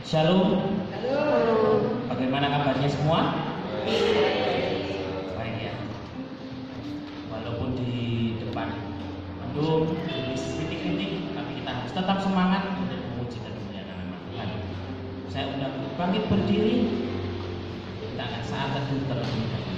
Shalom. Halo. Bagaimana kabarnya semua? Baik ya. Walaupun di depan mendung, titik-titik, tapi kita harus tetap semangat untuk memuji dan memuliakan nama Tuhan. Saya undang untuk bangkit berdiri. Kita akan saat teduh terlebih dahulu.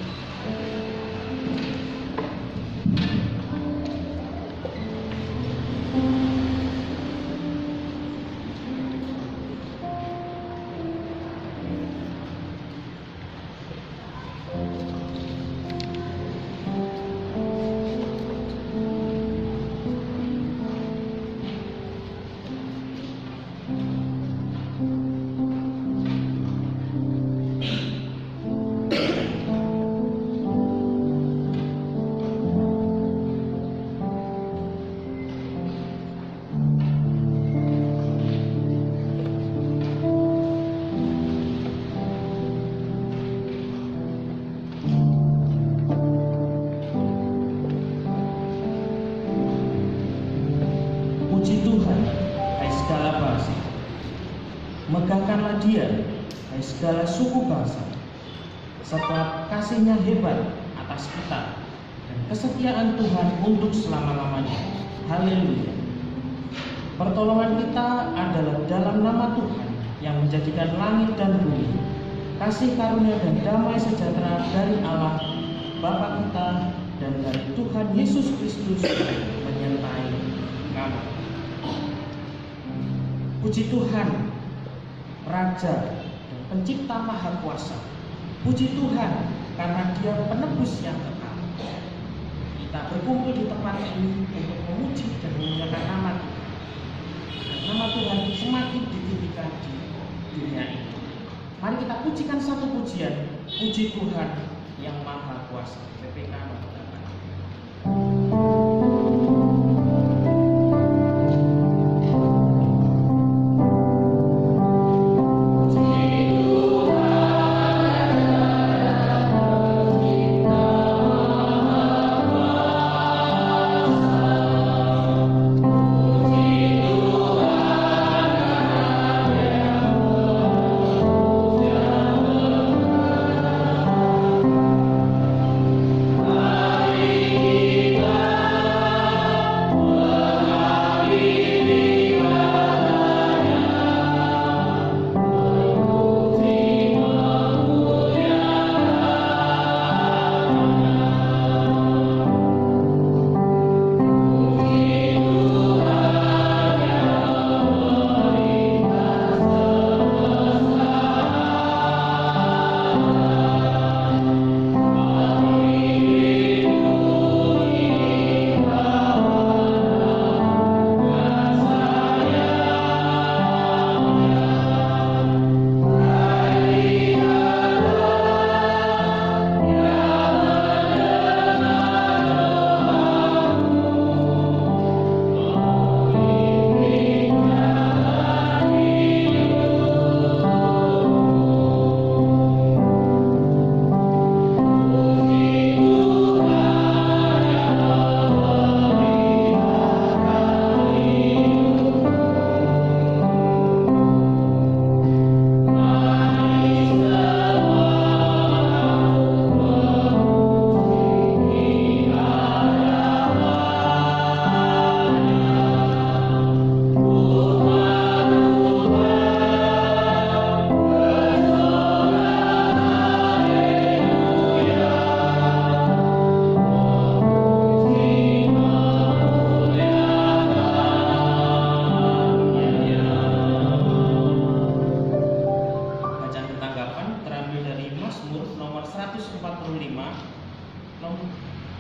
Puji Tuhan, hai segala bangsa. Megahkanlah Dia, hai segala suku bangsa. Sebab kasih-Nya hebat atas kita dan kesetiaan Tuhan untuk selama-lamanya. Haleluya. Pertolongan kita adalah dalam nama Tuhan yang menjadikan langit dan bumi. Kasih karunia dan damai sejahtera dari Allah Bapa kita dan dari Tuhan Yesus Kristus menyertai kamu. Puji Tuhan, Raja dan Pencipta Maha Kuasa. Puji Tuhan karena Dia penebus yang kekal. Kita berkumpul di tempat ini untuk memuji dan memuliakan nama Tuhan. Dan nama Tuhan semakin ditinggikan di dunia ini. Mari kita pujikan satu pujian. Puji Tuhan yang Maha Kuasa. PPK nomor 8.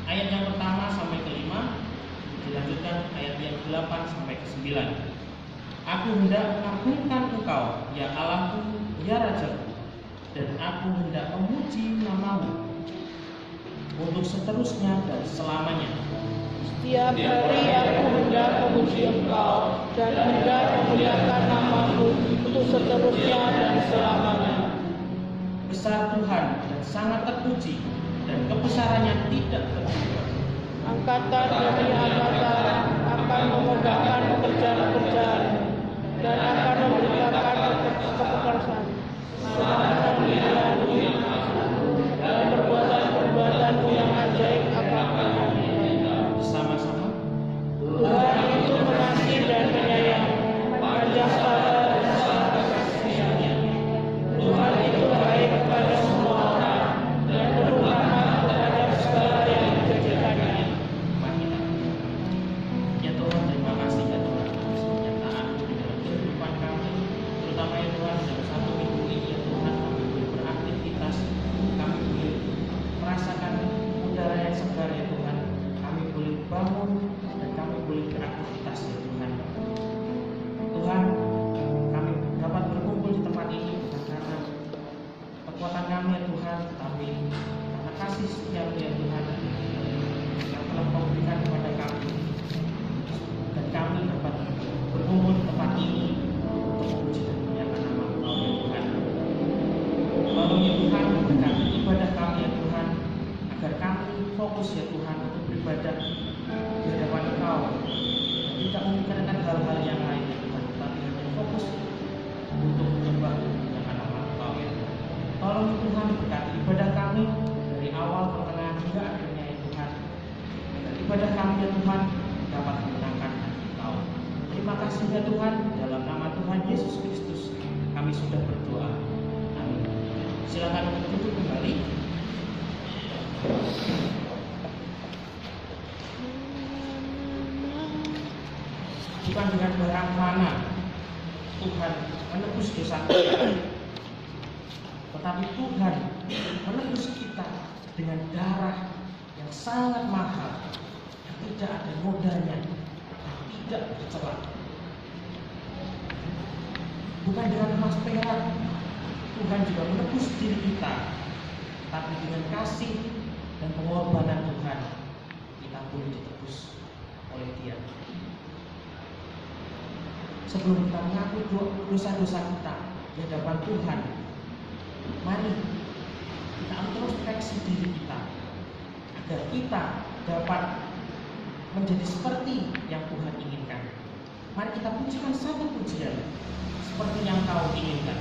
Ayat yang pertama sampai ke-5, dilanjutkan ayat yang ke-8 sampai ke-9. Aku hendak mengagungkan Engkau, ya Allahku, ya Rajaku, dan aku hendak memuji namamu untuk seterusnya dan selamanya. Setiap hari aku hendak memuji Engkau dan hendak memuliakan namamu untuk seterusnya dan selamanya. Besar Tuhan dan sangat terpuji, dan kebesarannya tidak terhingga. Angkatan demi angkatan akan memegahkan pekerjaan-pekerjaan dan akan memberitakan kebenaran kemuliaan-kemuliaan-Mu yang agung, dan perbuatan-perbuatan-Mu yang ajaib akan kami. Bersama-sama Tuhan itu pengasih dan penyayang, panjang sabar dan sabar kasih-Nya. Tuhan itu baik kepada semua orang dan penuh rahmat terhadap segala yang dikerjakannya. mari kita ya Tuhan, terima kasih ya Tuhan atas kenyataan di dalam kehidupan kami, terutama ya Tuhan dalam satu minggu ini ya Tuhan, kami boleh beraktivitas, kami boleh merasakan udara yang segar ya Tuhan, kami boleh bangun dan kami boleh beraktivitas ya Tuhan. Tuhan, kami dapat berkumpul di tempat ini bukan karena kekuatan kami ya Tuhan, tetapi karena kasih setia ya Tuhan yang telah Kau berikan kepada kami, dan kami dapat berkumpul di tempat ini untuk memuji dan memuliakan nama Kau ya Tuhan. Tolong ya Tuhan, berkati ibadah kami ya Tuhan, agar kami fokus ya Tuhan untuk beribadah di hadapan Kau, dan tidak memikirkan hal-hal yang lain ya Tuhan, tetapi hanya fokus untuk menyembah dan memuliakan nama Kau ya Tuhan. Tolong ya Tuhan, berkati ibadah kami dari awal, pertengahan hingga akhirnya ya Tuhan, agar ibadah kami ya Tuhan dapat menyenangkan hati Kau. Terima kasih ya Tuhan, dalam nama Tuhan Yesus Kristus kami sudah berdoa. Amin. Silakan duduk kembali. Bukan dengan barang mana Tuhan menebus dosa kita, tetapi Tuhan menebus kita dengan darah yang sangat mahal, yang tidak ada nodanya, yang tidak bercela. Bukan dengan emas perak Tuhan juga menebus diri kita, tapi dengan kasih dan pengorbanan Tuhan kita boleh ditebus oleh Dia. Sebelum kita mengakui dosa-dosa kita di hadapan Tuhan, mari kita introspeksi diri kita agar kita dapat menjadi seperti yang Tuhan inginkan. Mari kita pujikan satu pujian seperti yang Kau inginkan.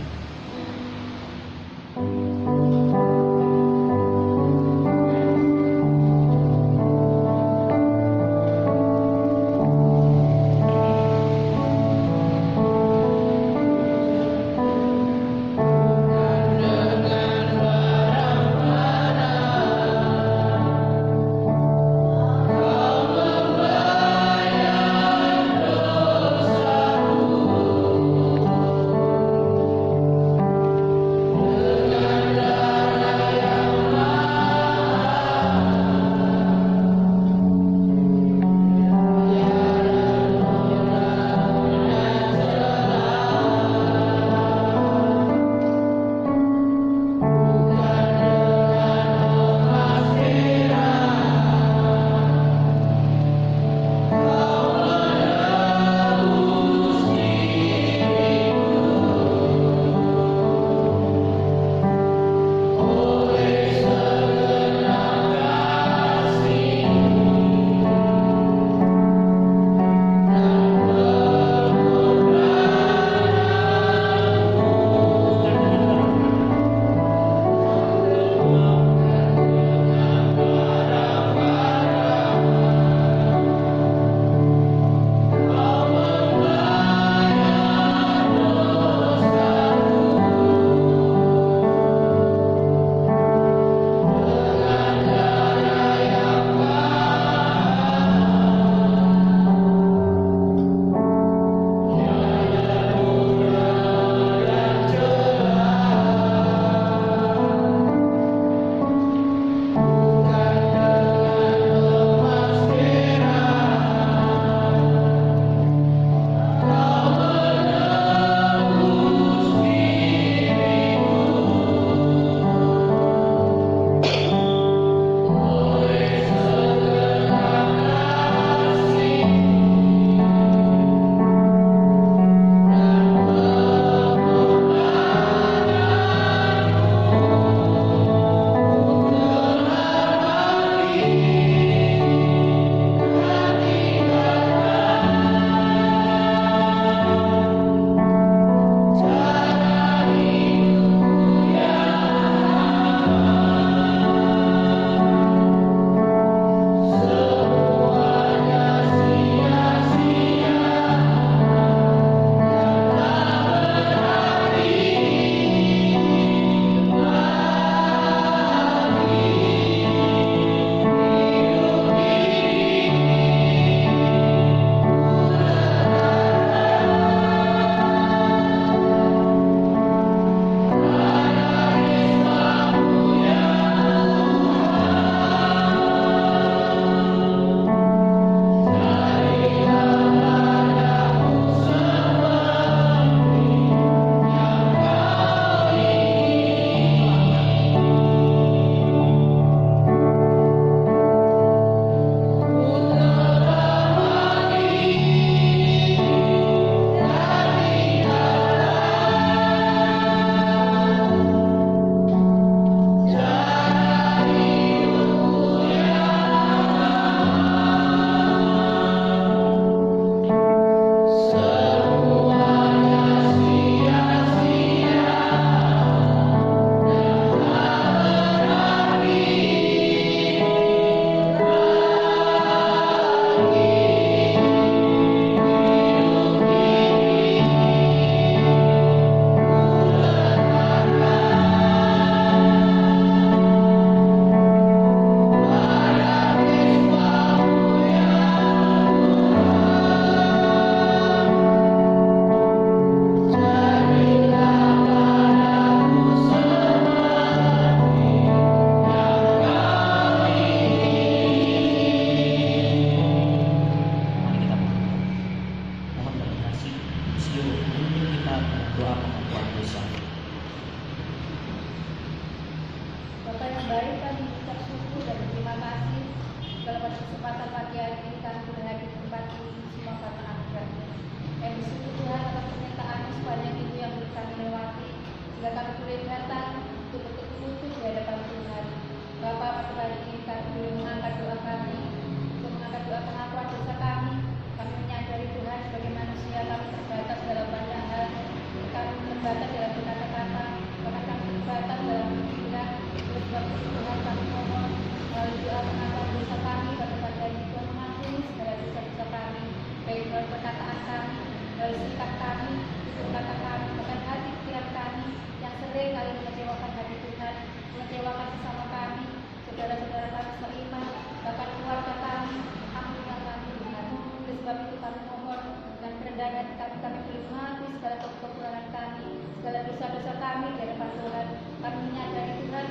Dengan perkataan kami, melalui sikap kami, tutur kata kami, bahkan hati pikiran kami yang sering kali mengecewakan hati Tuhan, mengecewakan sesama kami, saudara-saudara kami seiman, bahkan keluarga kami. Ampunilah kami Tuhan. Oleh sebab itu kami mohon dengan kerendahan hati kami boleh mengakui segala kekurangan kami, segala dosa-dosa kami di hadapan Tuhan. Kami menyadari Tuhan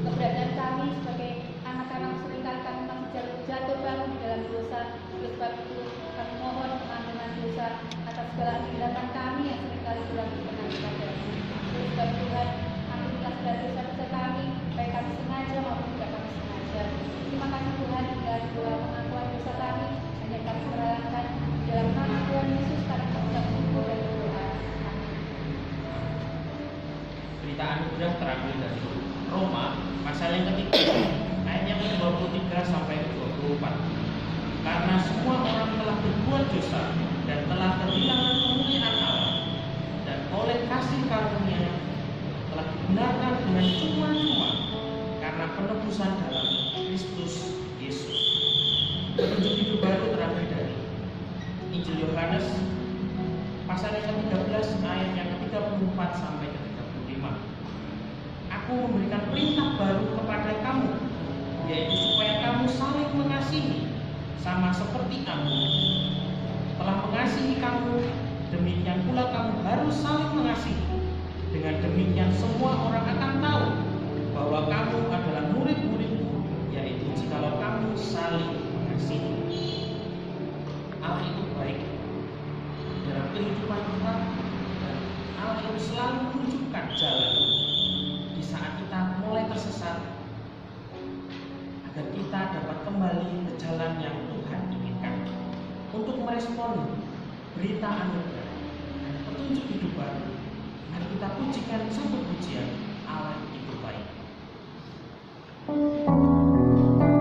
keberadaan kami sebagai anak-anak seringkali kami masih jatuh bangun di dalam dosa. Oleh sebab itu kami mohon pengampunan dosa atas segala tindakan kami yang seringkali kurang berkenan kepadamu. Oleh sebab Tuhan, ampunilah segala dosa-dosa kami, baik kami sengaja maupun tidak kami sengaja. Terima kasih Tuhan, bila doa pengakuan dosa kami hanya kami merelakan dalam nama Tuhan Yesus kami mengucap syukur dan berdoa. Amin. Berita anugerah terambil dari Roma pasal yang ketiga ayat yang ke-23 sampai ke-24. Karena semua orang telah berbuat dosa dan telah kehilangan kemuliaan Allah, dan oleh kasih karunia telah dibenarkan dengan cuma-cuma karena penebusan dalam Kristus Yesus. Petunjuk hidup baru terambil dari Injil Yohanes pasal yang ke-13 ayat yang ke-34 sampai ke-35. Aku memberikan perintah baru kepada kamu, yaitu supaya kamu saling mengasihi, sama seperti aku telah mengasihi kamu. Demikian pula kamu harus saling mengasihi. Dengan demikian semua orang akan tahu bahwa kamu adalah murid-muridku, yaitu jikalau kamu saling mengasihi. Allah itu baik dalam kehidupan kita, dan Allah itu selalu menunjukkan jalan di saat kita mulai tersesat, agar kita dapat kembali ke jalan yang Tuhan inginkan. Untuk merespon berita anugerah dan petunjuk hidup baru, mari kita pujikan satu pujian, Allah itu baik. Amin.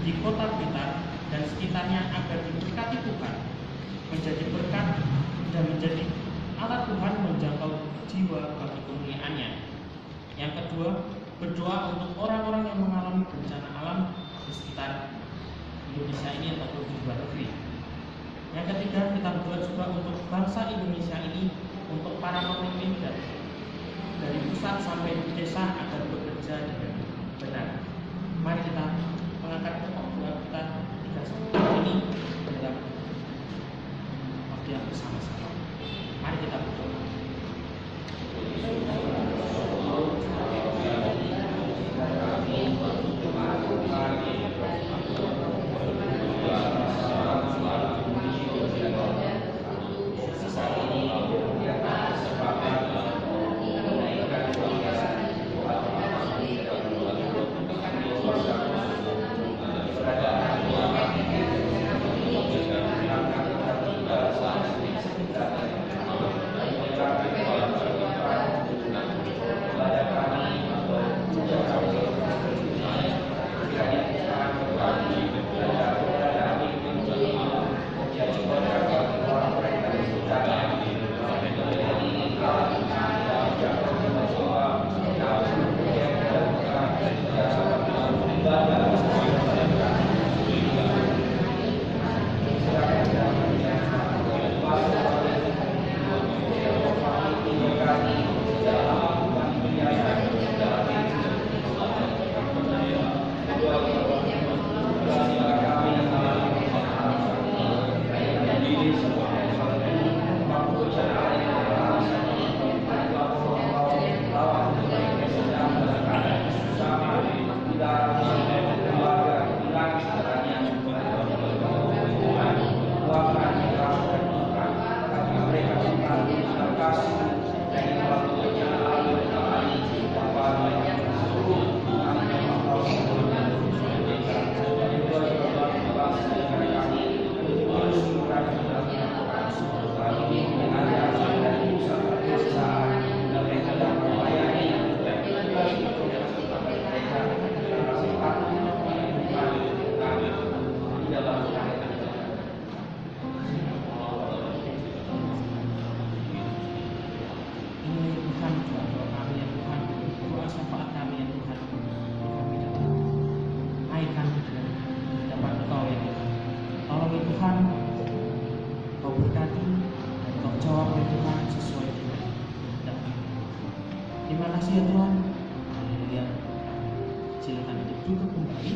di kota Blitar dan sekitarnya agar diberkati Tuhan, menjadi berkat dan menjadi alat Tuhan menjangkau jiwa bagi kemuliaannya. Yang kedua, berdoa untuk orang-orang yang mengalami bencana alam di sekitar Indonesia ini ataupun di luar negeri. Yang ketiga, kita berdoa juga untuk bangsa Indonesia ini, untuk para pemimpin dan dari pusat sampai di desa agar bekerja dengan benar. Mari kita mengangkat pokok doa kita 3 ini dalam waktu yang bersama-sama. Mari kita berdoa. Terima kasih ya Tuhan. Haleluya. Silakan duduk kembali.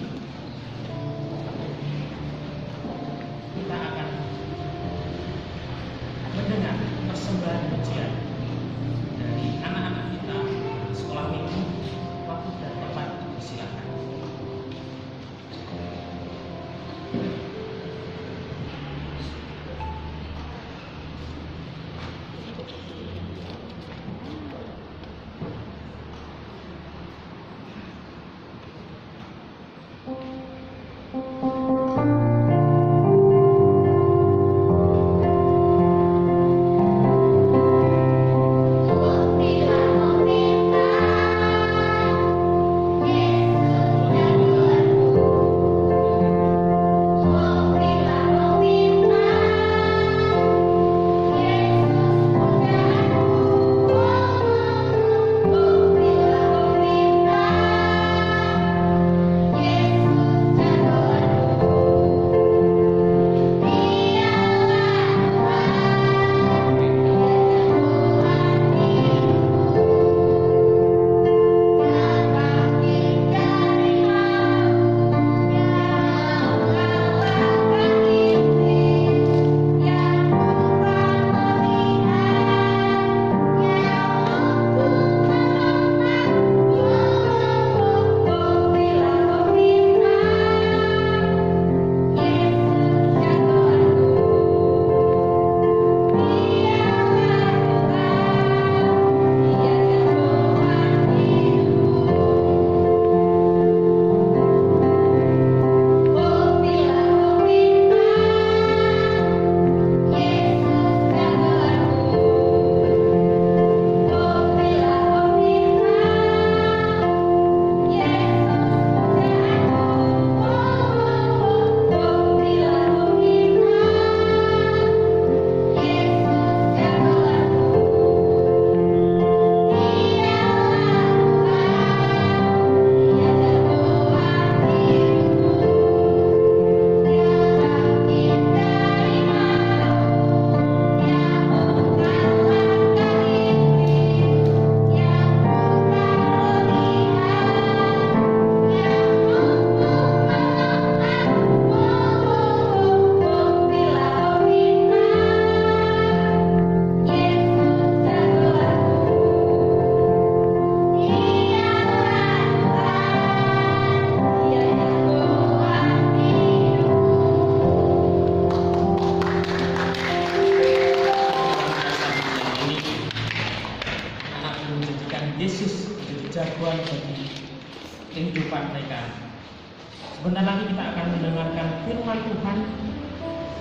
Sebentar lagi kita akan mendengarkan firman Tuhan.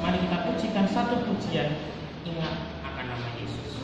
Mari kita pujikan satu pujian, ingat akan nama Yesus.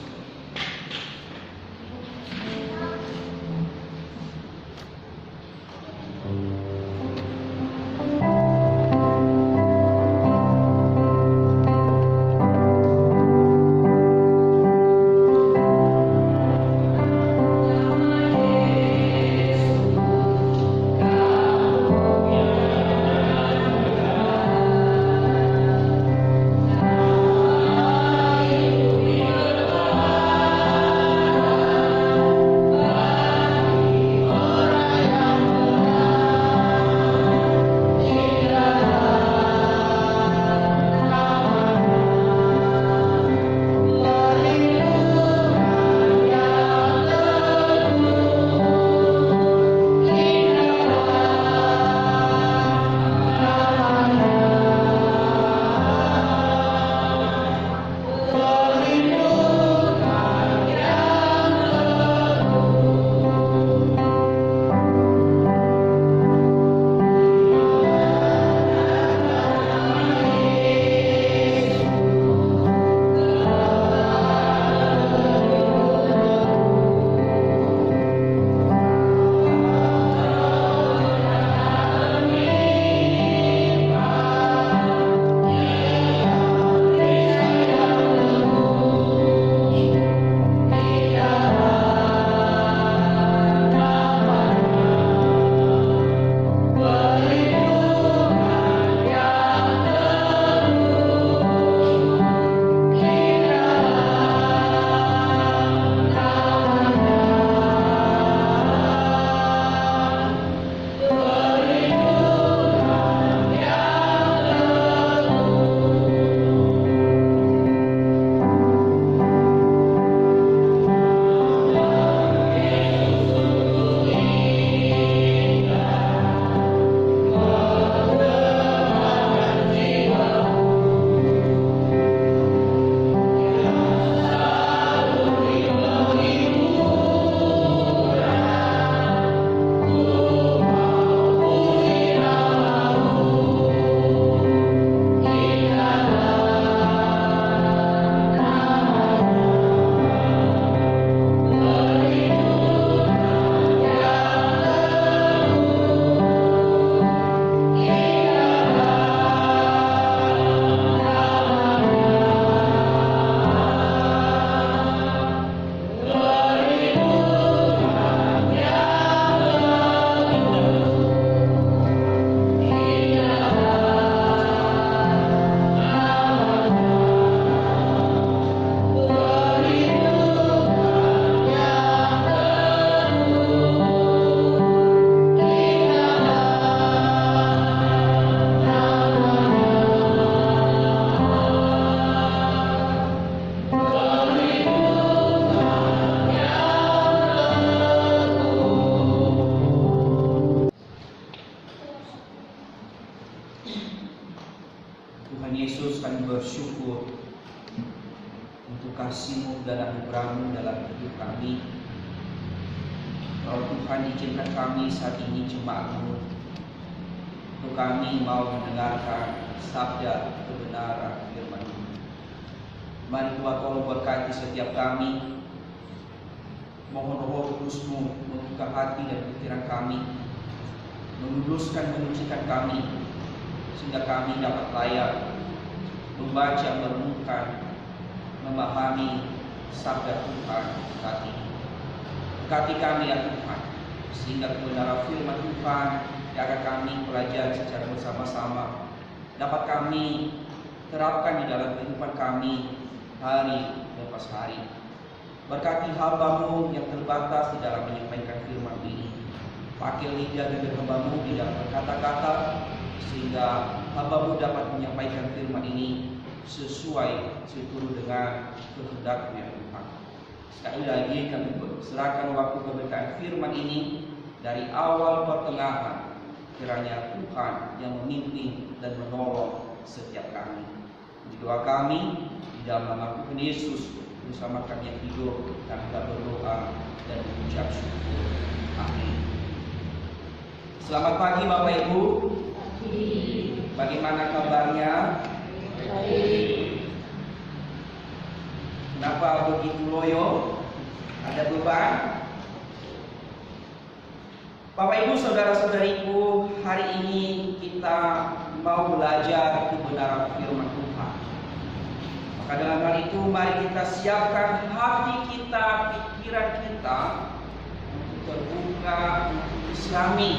Tuhan Yesus, kami bersyukur untuk kasih-Mu dan anugerah-Mu dalam hidup kami. Kalau Tuhan izinkan kami saat ini jemaat-Mu, untuk kami mau mendengarkan sabda kebenaran firman-Mu. Mari Tuhan tolong berkati setiap kami. Mohon Roh Kudus-Mu membuka hati dan pikiran kami, meluruskan, menyucikan kami, sehingga kami dapat layak membaca, merenungkan, memahami sabda Tuhan saat ini. Berkati kami ya Tuhan, sehingga kebenaran firman Tuhan yang akan kami pelajari secara bersama-sama dapat kami terapkan di dalam kehidupan kami hari lepas hari. Berkati hamba-Mu yang terbatas di dalam menyampaikan firman ini. Pakai lidah dan hamba-Mu di dalam berkata-kata, sehingga hamba-Mu dapat menyampaikan firman ini sesuai seturut dengan kehendak-Nya Tuhan. Sekali lagi kami serahkan waktu keberkahan firman ini dari awal pertengahan. Kiranya Tuhan yang memimpin dan menolong setiap kami. Di doa kami di dalam nama Tuhan Yesus, bersama kami yang hidup, kami berdoa dan mengucap syukur. Amin. Selamat pagi Bapak Ibu. bagaimana kabarnya? Baik. Kenapa begitu loyo? Ada beban? Bapak Ibu saudara-saudariku, hari ini kita mau belajar kebenaran firman Tuhan. Maka dalam hal itu mari kita siapkan hati kita, pikiran kita untuk terbuka, untuk diselami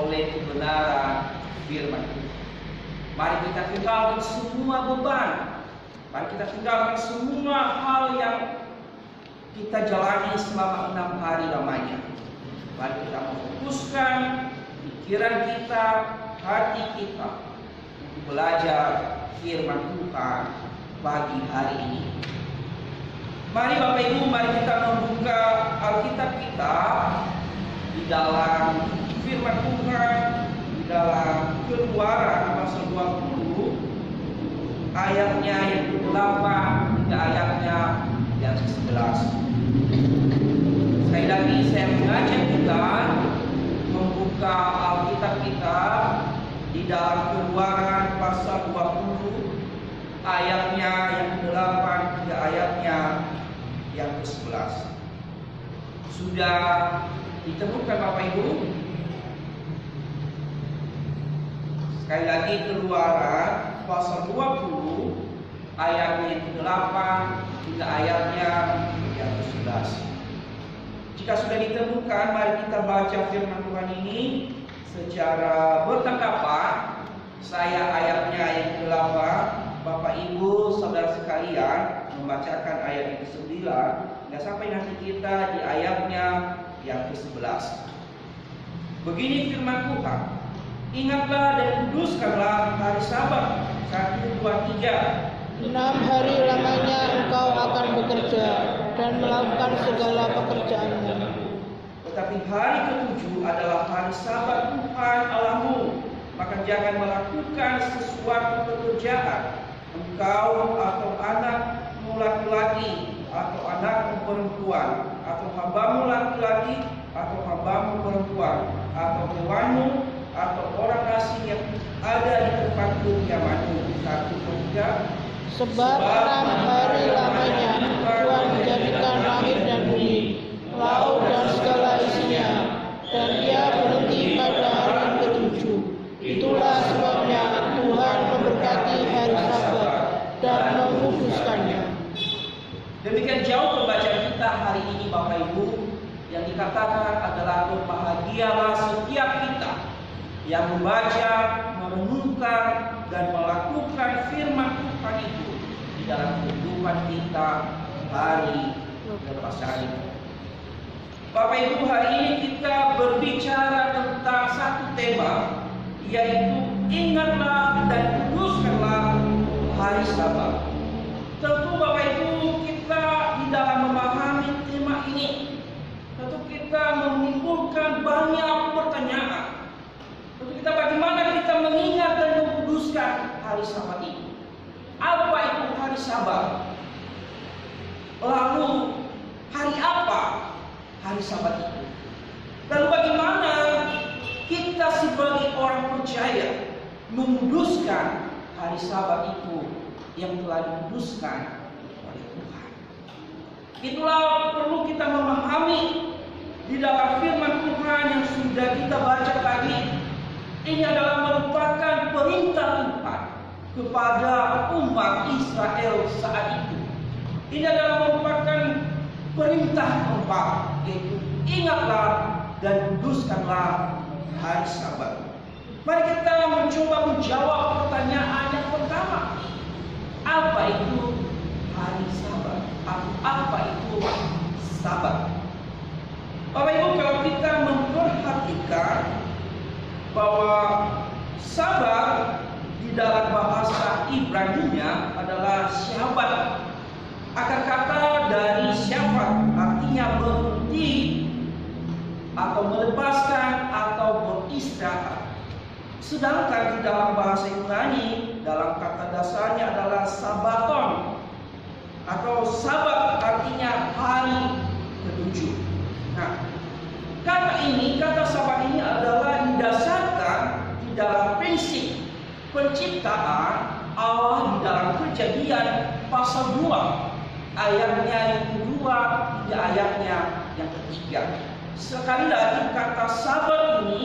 oleh kebenaran firman Tuhan. Mari kita tinggalkan semua beban. Mari kita tinggalkan semua hal yang kita jalani selama 6 hari lamanya. Mari kita memfokuskan pikiran kita, hati kita untuk belajar firman Tuhan pagi hari ini. Mari Bapak Ibu, mari kita membuka Alkitab kita di dalam firman Tuhan, di dalam Keluaran pasal 20 ayatnya yang ke-8 hingga ayatnya yang ke-11. Sekali lagi saya mengajak kita membuka Alkitab kita di dalam Keluaran pasal 20 ayatnya yang ke-8 hingga ayatnya yang ke-11. Sudah ditemukan Bapak Ibu? Sekali lagi Keluaran pasal 20 ayatnya yang ke-8 hingga ayatnya yang ke-11. Jika sudah ditemukan, mari kita baca firman Tuhan ini secara bertanggapan. Saya ayatnya yang ke-8, Bapak Ibu saudara sekalian membacakan ayat yang ke-9 hingga sampai nanti kita di ayatnya yang ke-11. Begini firman Tuhan, ingatlah dan kuduskanlah hari Sabat. 1, 2, 3. 6 hari lamanya engkau akan bekerja dan melakukan segala pekerjaanmu. Tetapi hari ke-7 adalah hari Sabat Tuhan Allahmu. Maka jangan melakukan sesuatu pekerjaan, engkau atau anakmu laki-laki, atau anakmu perempuan, atau hambamu laki-laki, atau hambamu perempuan, atau hewanmu, atau orang asing yang ada di tempat kediamanmu. 1, 3. Sebab 6 hari lamanya Tuhan menjadikan langit dan bumi, laut dan segala isinya, dan Dia berhenti pada hari ke-7. Itulah sebabnya Tuhan memberkati hari Sabat dan menguduskannya. Demikian jauh pembacaan kita hari ini Bapak Ibu. Yang dikatakan adalah berbahagialah setiap kita yang membaca, merenungkan, dan melakukan firman Tuhan itu di dalam kehidupan kita hari lepas hari. Bapak Ibu, hari ini kita berbicara tentang satu tema, yaitu ingatlah dan kuduskanlah hari Sabat. Tentu Bapak Ibu, kita di dalam memahami tema ini, tentu kita menimbulkan banyak pertanyaan. Tentu kita bagaimana kita mengingat dan mengkuduskan hari Sabat itu. Apa itu hari Sabat? Lalu hari apa hari Sabat itu? Lalu bagaimana kita sebagai orang percaya menguduskan hari Sabat itu yang telah dikuduskan oleh Tuhan? Itulah perlu kita memahami di dalam firman Tuhan yang sudah kita baca tadi. Ini adalah merupakan perintah Tuhan kepada umat Israel saat itu. Ini adalah merupakan perintah keempat, yaitu ingatlah dan kuduskanlah hari Sabat. Mari kita mencoba menjawab pertanyaan yang pertama. Apa itu hari Sabat? Apa itu Sabat? Bapak Ibu, kalau kita memperhatikan bahwa Sabat di dalam bahasa Ibrani-nya adalah syabat. Akar kata dari syabat artinya berhenti atau melepaskan atau beristirahat. Sedangkan di dalam bahasa Ibrani, dalam kata dasarnya adalah sabaton atau sabat artinya hari ke-7. Nah, kata sabat ini adalah didasarkan di dalam prinsip penciptaan Allah di dalam Kejadian pasal 2 ayatnya yang kedua hingga ayatnya yang ketiga. Sekali lagi kata sabat ini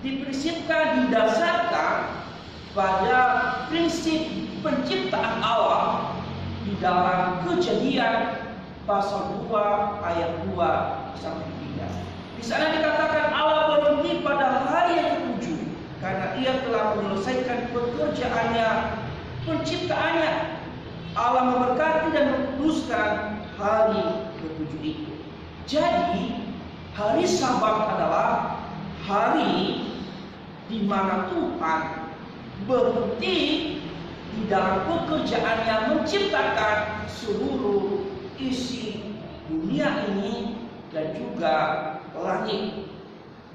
diprinsipkan, didasarkan pada prinsip penciptaan Allah di dalam Kejadian pasal 2 ayat 2 sampai 3. Di sana dikatakan Allah berhenti pada hari yang ketujuh karena Ia telah menyelesaikan pekerjaannya, penciptaannya. Allah memberkati dan mengkuduskan hari ketujuh itu. Jadi hari Sabat adalah hari di mana Tuhan berhenti di dalam pekerjaannya menciptakan seluruh isi dunia ini dan juga langit.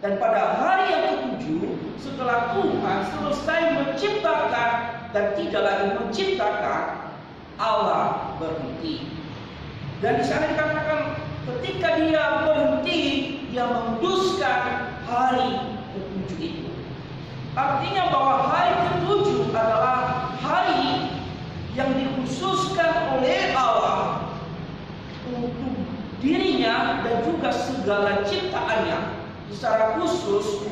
Dan pada hari yang ketujuh, setelah Tuhan selesai menciptakan dan tidak lagi menciptakan, Allah berhenti. Dan di sana dikatakan ketika Dia berhenti, Dia menguduskan hari ketujuh itu. Artinya bahwa hari ketujuh adalah hari yang dikhususkan oleh Allah untuk dirinya dan juga segala ciptaannya. Secara khusus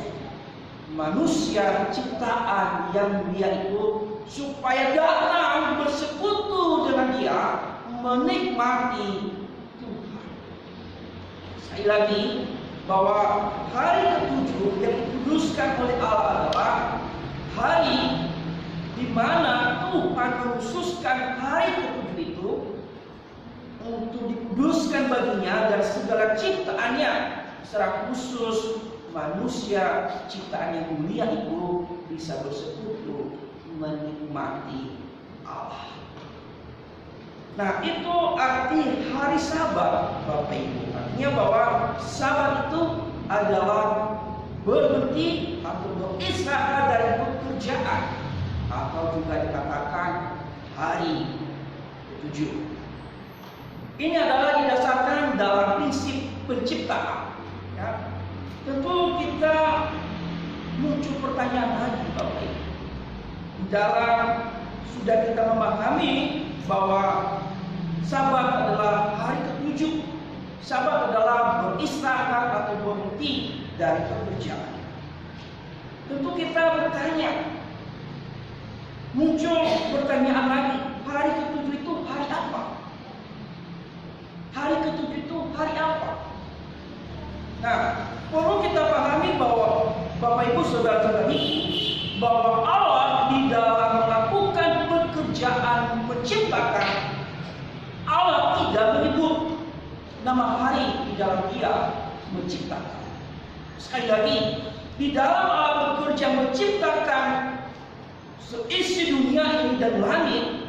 manusia ciptaan yang Dia itu supaya datang bersekutu dengan Dia, menikmati Tuhan. Sekali lagi bahwa hari ketujuh yang dikuduskan oleh Allah adalah hari di mana Tuhan mengkhususkan hari ketujuh itu untuk dikuduskan baginya dan segala ciptaannya, secara khusus manusia ciptaan yang mulia itu bisa bersekutu menikmati Allah. Nah, itu arti hari Sabat, Bapak Ibu. Artinya bahwa Sabat itu adalah berhenti atau beristirahat dari pekerjaan, atau juga dikatakan hari ketujuh. Ini adalah didasarkan dalam prinsip penciptaan. Ya. Tentu kita muncul pertanyaan lagi, Bapak Ibu. Dalam sudah kita memahami bahwa Sabat adalah hari ketujuh, Sabat adalah beristirahat atau berhenti dari pekerjaan. Tentu kita bertanya, muncul pertanyaan lagi, hari ketujuh itu hari apa? Hari ketujuh itu hari apa? Nah, perlu kita pahami bahwa Bapak Ibu Saudara-saudari, bahwa Allah di dalam melakukan pekerjaan menciptakan, Allah tidak menyebut nama hari di dalam Dia menciptakan. Sekali lagi, di dalam Allah bekerja menciptakan seisi dunia ini dan langit,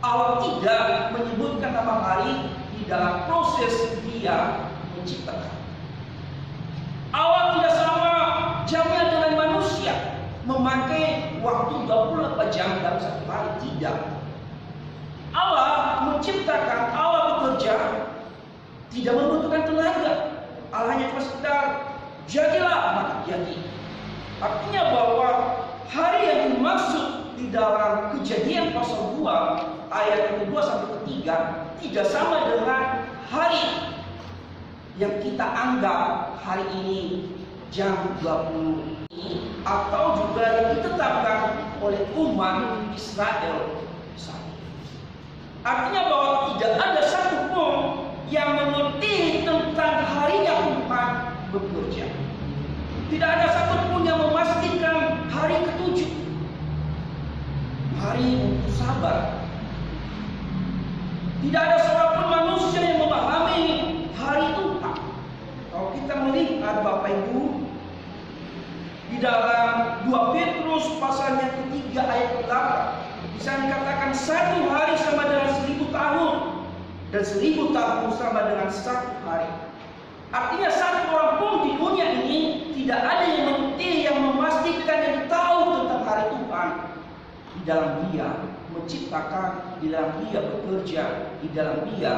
Allah tidak menyebutkan nama hari di dalam proses Dia menciptakan. Allah tidak sama jamnya dengan manusia, memakai waktu 24 jam dalam satu hari, tidak. Allah menciptakan, Allah bekerja tidak membutuhkan tenaga. Allah hanya cuma sekedar jadilah maka jadi. Artinya bahwa hari yang dimaksud di dalam Kejadian pasal 2 ayat yang kedua sampai ketiga tidak sama dengan hari yang kita anggap hari ini jam 20 ini, atau juga yang ditetapkan oleh umat Israel saat ini. Artinya bahwa tidak ada satupun yang mengerti tentang harinya Tuhan bekerja. Tidak ada satupun yang memastikan hari ketujuh, hari untuk Sabat. Tidak ada seorang manusia yang memahami hari Tuhan. Kalau kita melihat Bapak Ibu di dalam 2 Petrus pasalnya ketiga ayat 8, bisa dikatakan satu hari sama dengan 1000 tahun dan 1000 tahun sama dengan satu hari. Artinya satu orang pun di dunia ini tidak ada yang mengerti, yang memastikan, yang tahu tentang hari Tuhan. Di dalam Dia menciptakan, di dalam Dia bekerja, di dalam Dia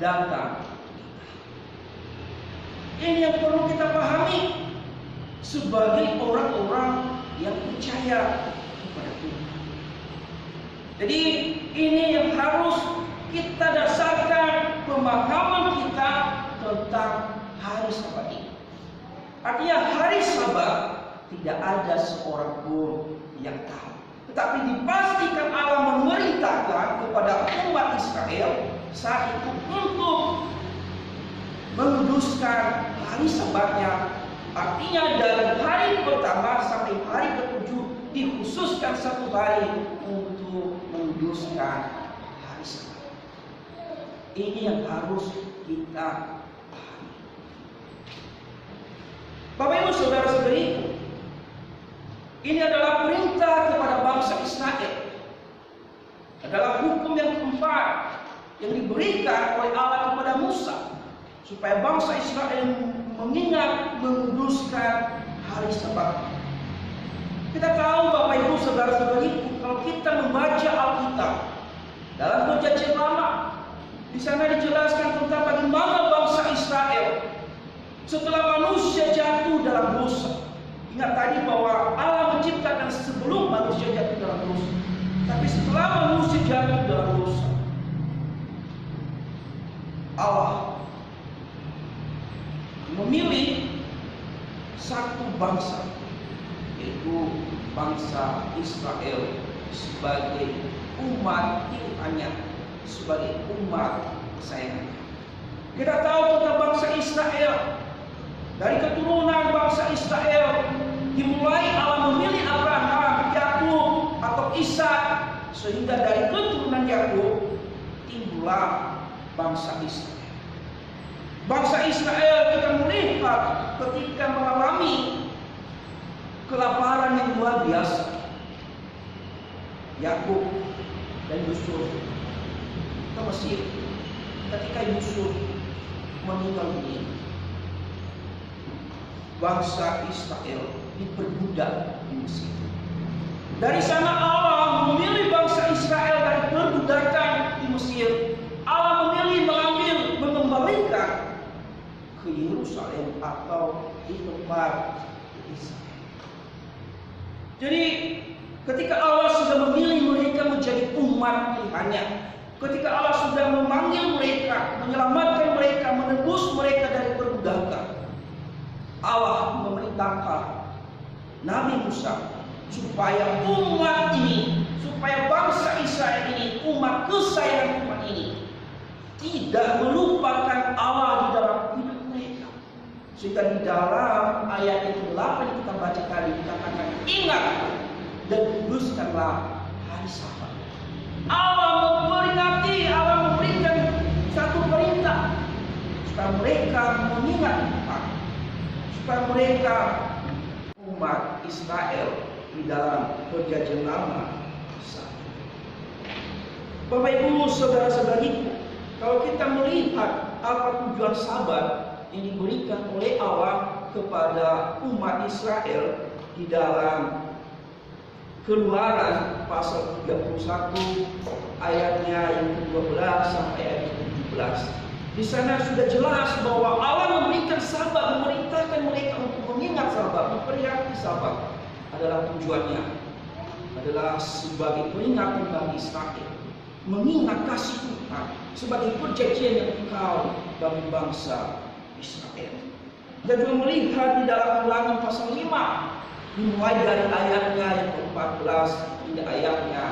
datang. Ini yang perlu kita pahami sebagai orang-orang yang percaya kepada Tuhan. Jadi ini yang harus kita dasarkan pemahaman kita tentang hari Sabat ini. Artinya hari Sabat tidak ada seorang pun yang tahu. Tetapi dipastikan Allah memerintahkan kepada umat Israel saat itu untuk menguduskan hari Sabatnya. Artinya dari hari pertama sampai hari ke-7 dikhususkan satu hari untuk menguduskan hari Sabat. Ini yang harus kita pahami. Bapak Ibu saudara-saudariku, ini adalah perintah kepada bangsa Israel. Adalah hukum yang keempat yang diberikan oleh Allah kepada Musa, supaya bangsa Israel mengingat menguduskan hari Sabat. Kita tahu Bapak Ibu saudara-saudariku, kalau kita membaca Alkitab dalam Perjanjian Lama, di sana dijelaskan tentang bagaimana bangsa Israel setelah manusia jatuh dalam dosa. Ingat tadi bahwa Allah menciptakan sebelum manusia jatuh dalam dosa. Tapi setelah manusia jatuh dalam dosa, Allah memilih satu bangsa, yaitu bangsa Israel sebagai umat pilihannya, sebagai umat kesayangannya. Kita tahu tentang bangsa Israel. Dari keturunan bangsa Israel dimulai Allah memilih Abraham, Yakub atau Ishak, sehingga dari keturunan Yakub timbullah bangsa Israel. Bangsa Israel kita melihat ketika mengalami kelaparan yang luar biasa. Yakub dan Yusuf ke Mesir. Ketika Yusuf meninggal dunia, bangsa Israel diperbudak di Mesir. Dari sana Allah memilih bangsa Israel dari perbudakan di Mesir. Allah memilih mengembalikan ke Yerusalem atau di tempat Israel. Jadi ketika Allah sudah memilih mereka menjadi umat pilihannya, ketika Allah sudah memanggil mereka, menyelamatkan mereka, menebus mereka dari perbudakan, Allah memerintahkan Nabi Musa supaya umat ini, supaya bangsa Israel ini, umat kesayangan Tuhan ini, tidak melupakan Allah di dalam hidup mereka. Sehingga di dalam ayat yang ke-8 yang kita baca tadi dikatakan, ingat dan kuduskanlah hari Sabat. Allah memperingati, Allah memberikan satu perintah supaya mereka mengingat Tuhan, supaya mereka umat Israel di dalam Perjanjian Lama. Bapak Ibu saudara-saudariku, kalau kita melihat apa tujuan Sabat yang diberikan oleh Allah kepada umat Israel di dalam Keluaran pasal 31 ayatnya yang ke-12 sampai ayat ke-17. Di sana sudah jelas bahwa Allah memberikan Sabat, memerintahkan mereka untuk mengingat Sabat, memperingati Sabat. Adalah tujuannya adalah sebagai peringatan bagi Israel, mengingat kasih Tuhan sebagai perjanjian yang kekal bagi bangsa Israel. Kita juga melihat di dalam Ulangan pasal 5, dimulai dari ayatnya yang ke-14 hingga ayatnya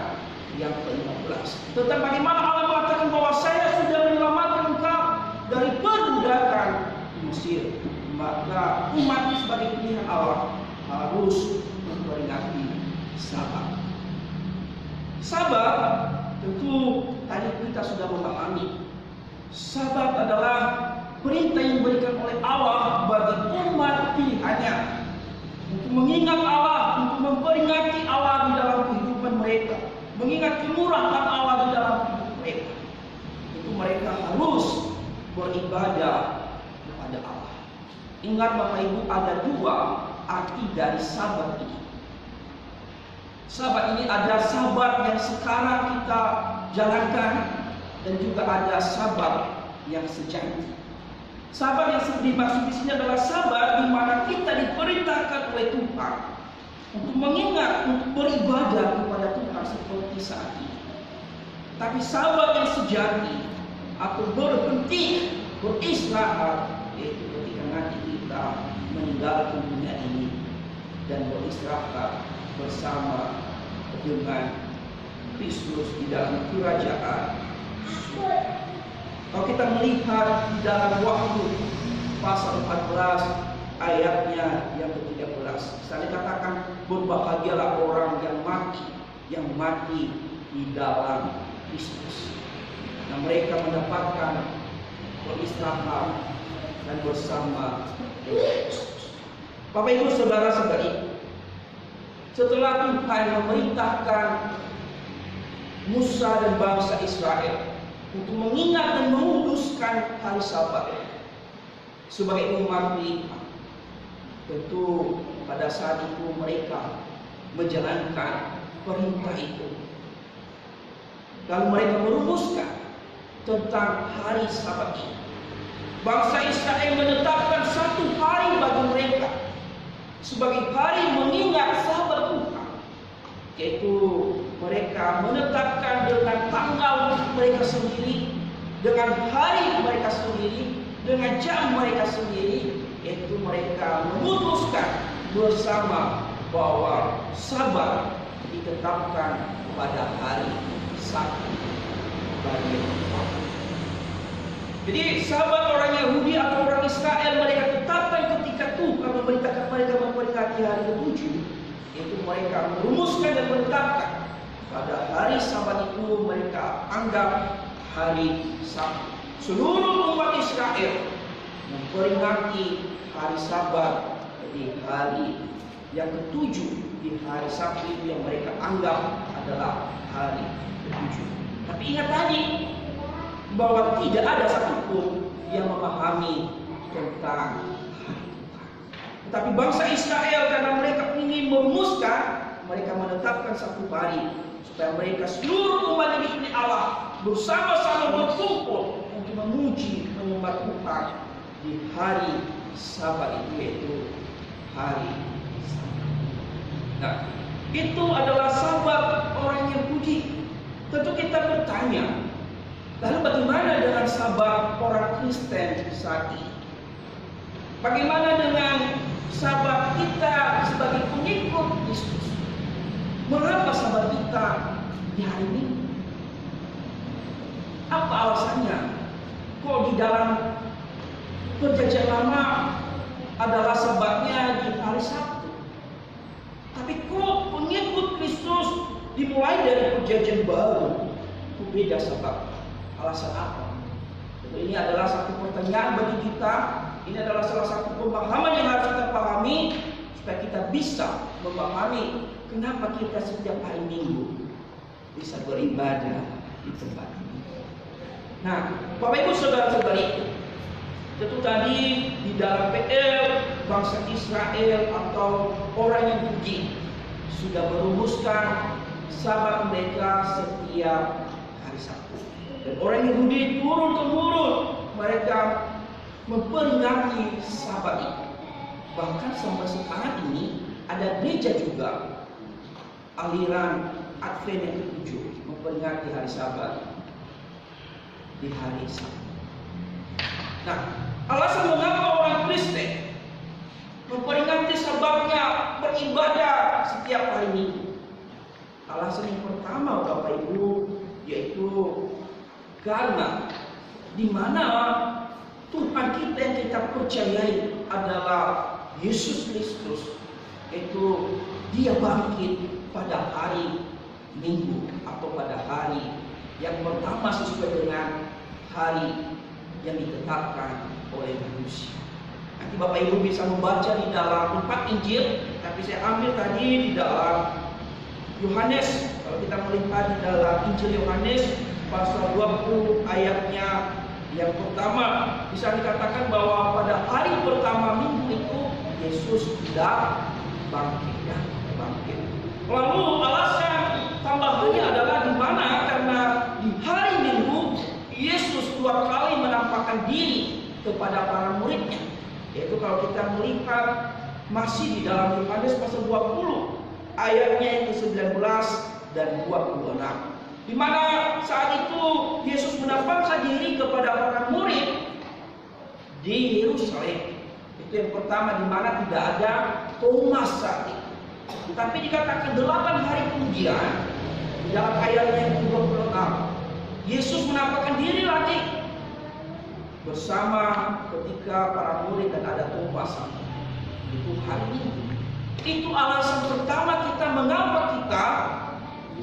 yang ke-15, tentang bagaimana Allah mengatakan bahwa saya sudah menyelamatkan engkau dari perbudakan di Mesir. Maka umat sebagai pilihan Allah harus memperingati Sabat. Sabat tentu tadi kita sudah memahami, Sabat adalah perintah yang diberikan oleh Allah bagi umat pilihannya untuk mengingat Allah, untuk memperingati Allah di dalam kehidupan mereka, mengingat kemurahan Allah di dalam hidup mereka. Itu mereka harus beribadah kepada Allah. Ingat Bapak Ibu, ada dua arti dari Sabat ini. Sabat ini ada Sabat yang sekarang kita jalankan, dan juga ada Sabat yang sejati. Sabat yang dimaksud di sini adalah Sabat di mana kita diperintahkan oleh Tuhan untuk mengingat, untuk beribadah kepada Tuhan seperti saat ini. Tapi sahabat yang sejati atau berhenti beristirahat, yaitu ketika nanti kita meninggalkan dunia ini dan beristirahat bersama dengan Kristus di dalam kerajaan. Kalau kita melihat di dalam Wahyu pasal 14 ayatnya yang ke-13, saya dikatakan berbahagialah orang yang mati di dalam Kristus. Nah, mereka mendapatkan beristirahat dan bersama Kristus. Bapak Ibu saudara-saudari, setelah Tuhan memerintahkan Musa dan bangsa Israel untuk mengingat dan menguduskan hari Sabat sebagai umat Tuhan, tentu pada saat itu mereka menjalankan perintah itu. Lalu mereka merumuskan tentang hari Sabat ini. Bangsa Israel menetapkan satu hari bagi mereka sebagai hari mengingat Sabat Tuhan, yaitu mereka menetapkan dengan tanggal mereka sendiri, dengan hari mereka sendiri, dengan jam mereka sendiri, yaitu mereka memutuskan bersama bahwa Sabat ditetapkan pada hari Sabtu bagi mereka. Jadi sahabat orang Yahudi atau orang Israel mereka tetapkan ketika Tuhan memerintahkan mereka memperingati hari ke-7, yaitu mereka merumuskan dan menetapkan pada hari Sabat itu mereka anggap hari Sabtu. Seluruh umat Israel memperingati hari Sabat di hari yang ke-7, di hari Sabtu itu yang mereka anggap adalah hari ke-7. Tapi ingat tadi bahwa tidak ada satupun yang memahami tentang hari Tuhan. Tetapi bangsa Israel karena mereka ingin merumuskan, mereka menetapkan satu hari supaya mereka seluruh umat yang dipilih Allah bersama-sama berkumpul untuk memuji menyembah Tuhan di hari Sabat itu, yaitu hari Sabat. Nah, itu adalah Sabat orang Yahudi. Tentu kita bertanya, lalu bagaimana dengan Sabat orang Kristen saat ini? Bagaimana dengan Sabat kita sebagai pengikut Kristus? Mengapa Sabat kita di hari Minggu? Apa alasannya? Kok di dalam Perjanjian Lama adalah Sabatnya di hari Sabtu, tapi kok pengikut Kristus dimulai dari Perjanjian Baru itu beda Sabat? Alasan apa? Ini adalah satu pertanyaan bagi kita. Ini adalah salah satu pemahaman yang harus kita pahami supaya kita bisa memahami kenapa kita setiap hari Minggu bisa beribadah di tempat ini. Nah, Bapak Ibu saudara-saudari, tentu tadi di dalam PL bangsa Israel atau orang Yahudi sudah merumuskan Sabat mereka setiap hari Sabtu. Dan orang Yahudi turun-temurun mereka memperingati Sabat itu. Bahkan sampai sekarang ini ada gereja juga aliran Advent yang ke-7 memperingati hari Sabat di hari Sabtu. Nah, alasan mengapa orang Kristen memperingati Sabatnya beribadah setiap hari Minggu? Alasan yang pertama Bapak Ibu yaitu karena di mana Tuhan kita yang kita percayai adalah Yesus Kristus, yaitu Dia bangkit pada hari Minggu atau pada hari yang pertama sesuai dengan hari yang ditetapkan oleh manusia. Nanti Bapak Ibu bisa membaca di dalam 4 Injil, tapi saya ambil tadi di dalam Yohanes. Kalau kita melihat di dalam Injil Yohanes pasal 20 ayatnya yang pertama, bisa dikatakan bahwa pada hari pertama minggu itu Yesus tidak bangkit. Lalu alasan tambahannya adalah di mana? Karena di hari Minggu Yesus 2 kali menampakkan diri kepada para muridnya. Yaitu kalau kita melihat masih di dalam Yohanes pasal 20 ayatnya yang ke-19 dan 26. Di mana saat itu Yesus menampakkan diri kepada para murid di Yerusalem. Itu yang pertama, di mana tidak ada Thomas saat itu. Tapi dikatakan 8 hari kemudian, di dalam ayatnya yang ke-26, Yesus menampakkan diri lagi bersama ketika para murid dan ada Thomas. Itu hari Minggu. Itu alasan pertama kita mengapa kita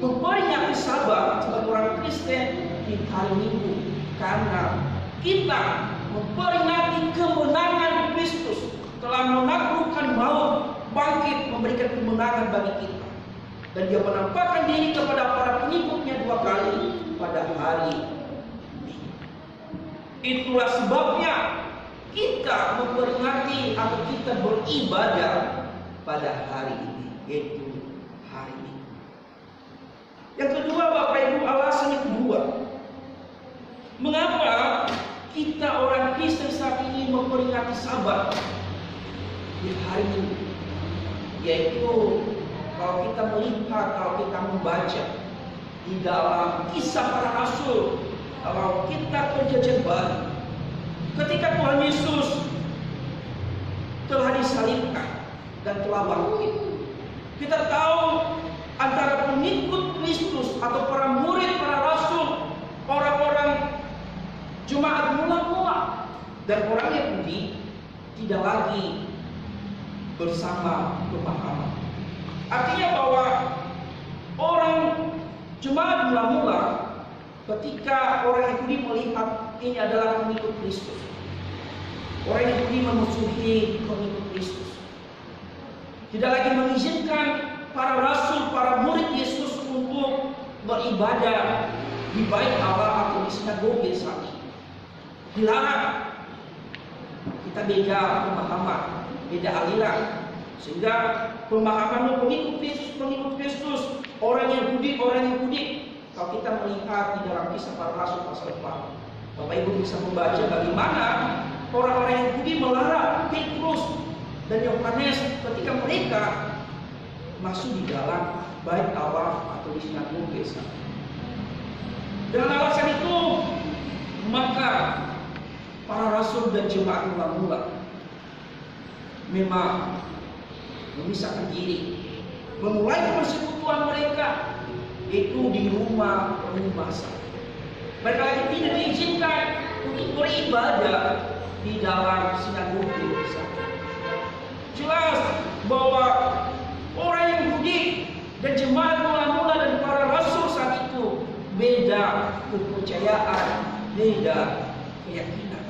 memperingati Sabat sebagai orang Kristen di hari Minggu, karena kita memperingati kemenangan Kristus telah menaklukkan maut, bangkit memberikan kemenangan bagi kita, dan Dia menampakkan diri kepada para pengikutnya 2 kali pada hari Minggu. Itulah sebabnya kita memperingati atau kita beribadah pada hari ini, yaitu hari Minggu. Yang kedua, Bapak Ibu, alasan yang kedua, mengapa kita orang Kristen saat ini memperingati Sabat di hari Minggu, yaitu kalau kita melihat, kalau kita membaca di dalam Kisah Para Rasul, kalau kita Perjanjian Baru, ketika Tuhan Yesus telah disalibkan dan telah bangkit, kita tahu antara pengikut Kristus atau para murid, para rasul, orang-orang jemaat mula-mula dan orang Yahudi tidak lagi bersama pemahaman. Artinya bahwa orang jemaat mula-mula, ketika orang Yahudi melihat ini adalah pengikut Kristus, orang Yahudi memusuhi pengikut Kristus, tidak lagi mengizinkan para rasul, para murid Yesus untuk beribadah di bait Allah atau di sinagoge saat ini. Dilarang. Kita beda pemahaman, beda aliran, sehingga pemahaman pengikut Kristus, orang Yahudi, kalau kita melihat di dalam Kisah Para Rasul pasal 4, Bapak Ibu bisa membaca bagaimana orang-orang Yahudi melarang Petrus dan Yohanes ketika mereka masuk di dalam bait Allah atau di sinagoge. Dengan alasan itu, maka para rasul dan jemaat mula-mula memang memisahkan diri, memulai persekutuan mereka itu di rumah-rumah saja. Mereka lagi tidak diizinkan untuk beribadah di dalam sinagoge saja. Jelas bahwa orang Yahudi dan jemaat mula-mula dan para rasul saat itu beda kepercayaan, beda keyakinan.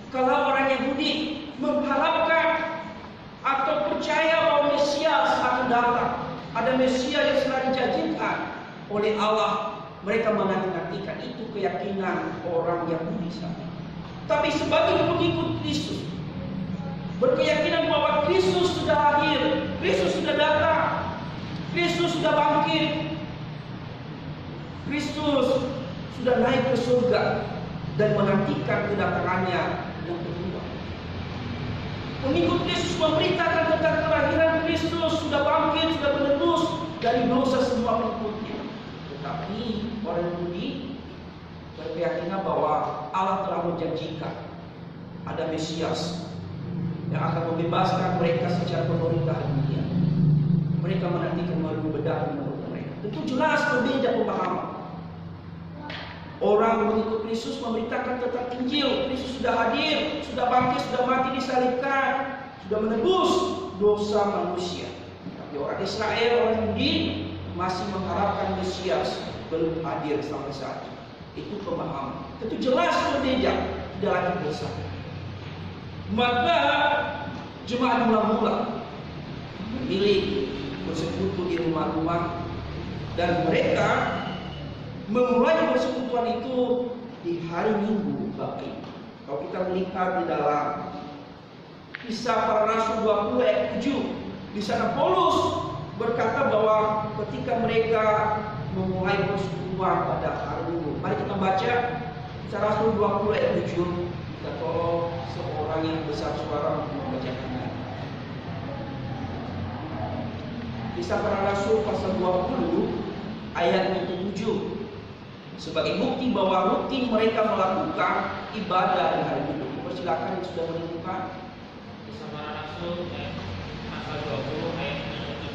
Kalau orang Yahudi mengharapkan atau percaya bahwa Mesias akan datang, ada Mesias yang sudah dijanjikan oleh Allah, mereka menanti-nantikan. Itu keyakinan orang Yahudi saat itu. Tapi sebagai pengikut Kristus, berkeyakinan bahwa Kristus sudah hadir, Kristus sudah datang, Kristus sudah bangkit, Kristus sudah naik ke surga dan menantikan kedatangannya yang kedua. Pengikut Kristus memberitakan tentang kelahiran Kristus, sudah bangkit, sudah menebus dari dosa semua pengikutnya. Tetapi orang Yahudi berkeyakinan bahwa Allah telah menjanjikan ada Mesias yang akan membebaskan mereka secara pemerintahan dunia. Mereka menantikan melalui bedah menurut mereka. Itu jelas berbeda pemahaman. Orang pengikut Kristus memberitakan tentang Injil, Kristus sudah hadir, sudah bangkit, sudah mati, disalibkan, sudah menebus dosa manusia. Tapi orang Israel, orang Yahudi masih mengharapkan Mesias, belum hadir sampai saat ini. Itu pemahaman. Itu jelas berbeda, tidak lagi bersama. Maka jemaat mula-mula memilih bersekutu di rumah-rumah, dan mereka memulai persekutuan itu di hari Minggu, Bapak Ibu. Kalau kita melihat di dalam Kisah Para Rasul 20 ayat 7, di sana Paulus berkata bahwa ketika mereka memulai persekutuan pada hari Minggu. Mari kita baca Kisah Rasul 20 ayat 7. Kita tolong seorang yang besar suara untuk membacakannya. Kisah Para Rasul pasal 20 ayat yang ke-7. Sebagai bukti bahwa rutin mereka melakukan ibadah di hari Minggu. Persilakan yang sudah menemukan. Kisah Para Rasul pasal 20 ayat yang ke-7.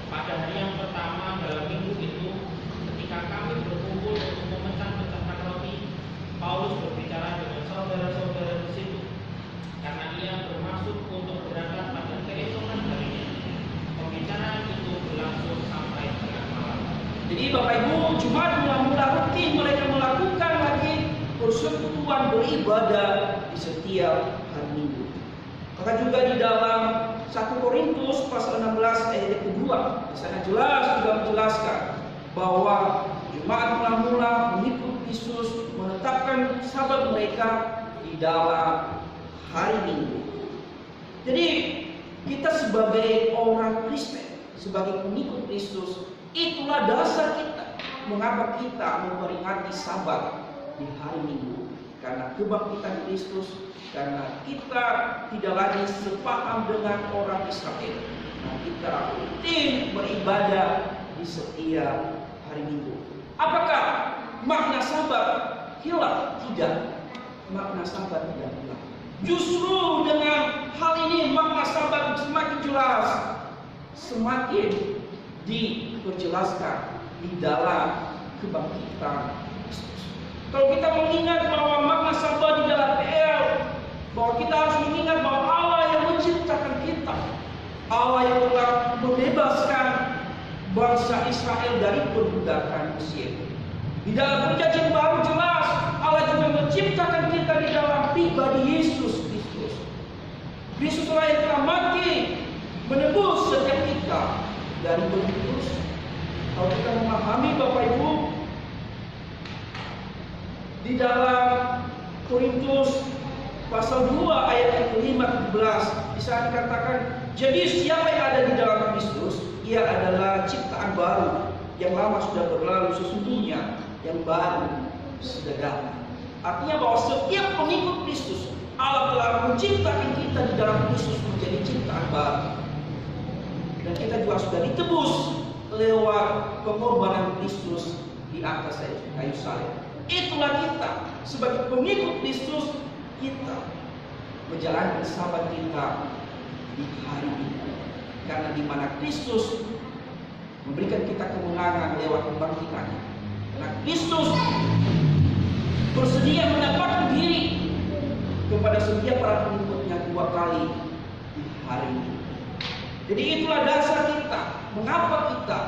Pada hari yang pertama dalam minggu itu, ketika kami berkumpul untuk memecah-mecahkan roti, Paulus berbicara dengan saudara-saudara di situ, karena ia bermaksud untuk berangkat pada keesokan harinya. Pembicaraan itu berlangsung sampai tengah malam. Jadi Bapak Ibu, Jumat mula-mula rutin mereka melakukan lagi persekutuan beribadah di setiap hari Minggu. Maka juga di dalam 1 Korintus pasal 16 ayat kedua, di sana jelas juga menjelaskan bahwa Jumat mula-mula mengikut Yesus menetapkan sabat mereka di dalam hari Minggu. Jadi kita sebagai orang Kristen, sebagai pengikut Kristus, itulah dasar kita mengapa kita memperingati Sabat di hari Minggu, karena kebangkitan Kristus, karena kita tidak lagi sepaham dengan orang Israel. Nah, kita rutin beribadah di setiap hari Minggu. Apakah makna Sabat hilang? Tidak, makna Sabat tidak hilang. Justru dengan hal ini makna Sabat semakin jelas, semakin diperjelaskan di dalam kebangkitan Kristus. Kalau kita mengingat bahwa makna Sabat di dalam PL, bahwa kita harus mengingat bahwa Allah yang menciptakan kita, Allah yang telah membebaskan bangsa Israel dari perbudakan Mesir. Di dalam Perjanjian Baru jelas Allah juga menciptakan kita di dalam pribadi Yesus Kristus. Kristus Allah yang telah mati menebus setiap kita dari berdosa. Kalau kita memahami Bapak Ibu, di dalam Korintus pasal 2 ayat yang ke-15 bisa dikatakan, jadi siapa yang ada di dalam Kristus, ia adalah ciptaan baru, yang lama sudah berlalu, sesungguhnya yang baru sudah datang. Artinya bahwa setiap pengikut Kristus, Allah telah menciptakan kita di dalam Kristus menjadi ciptaan baru. Dan kita juga sudah ditebus lewat pengorbanan Kristus di atas kayu salib. Itulah kita sebagai pengikut Kristus, kita menjalani sabat kita di hari ini. Karena di mana Kristus memberikan kita kemenangan lewat kebangkitannya. Karena Kristus bersedia mendapatkan diri kepada setiap para pengikutnya 2 kali di hari ini. Jadi itulah dasar kita, mengapa kita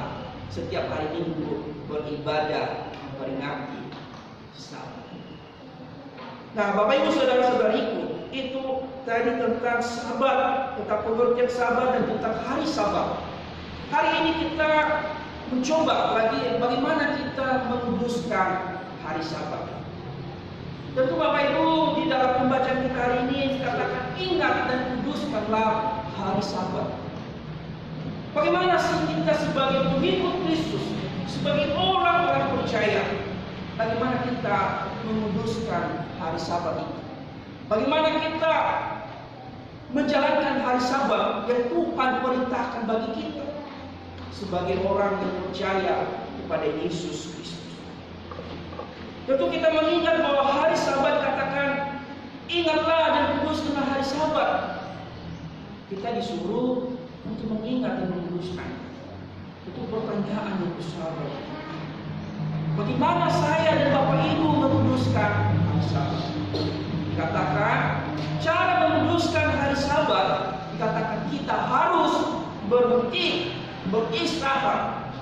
setiap hari Minggu beribadah memperingati Sabat. Nah, Bapak Ibu saudara-saudariku, itu tadi tentang Sabat, tentang pengertian Sabat dan tentang hari Sabat. Hari ini kita mencoba lagi bagaimana kita menguduskan hari Sabat. Tentu Bapak Ibu di dalam pembacaan kita hari ini dikatakan ingat dan kuduskanlah hari Sabat. Bagaimana sih kita sebagai pengikut Kristus, sebagai orang-orang percaya, bagaimana kita menguduskan hari Sabat itu? Bagaimana kita menjalankan hari Sabat yang Tuhan perintahkan bagi kita sebagai orang yang percaya kepada Yesus Kristus? Tentu kita mengingat bahwa hari Sabat katakan ingatlah dan kuduskanlah hari Sabat. Kita disuruh untuk mengingat dan menguduskan. Itu pertanyaan yang besar. Bagaimana saya dan Bapak Ibu menguduskan hari Sabat? Dikatakan cara menguduskan hari Sabat, dikatakan kita harus berhenti, beristirahat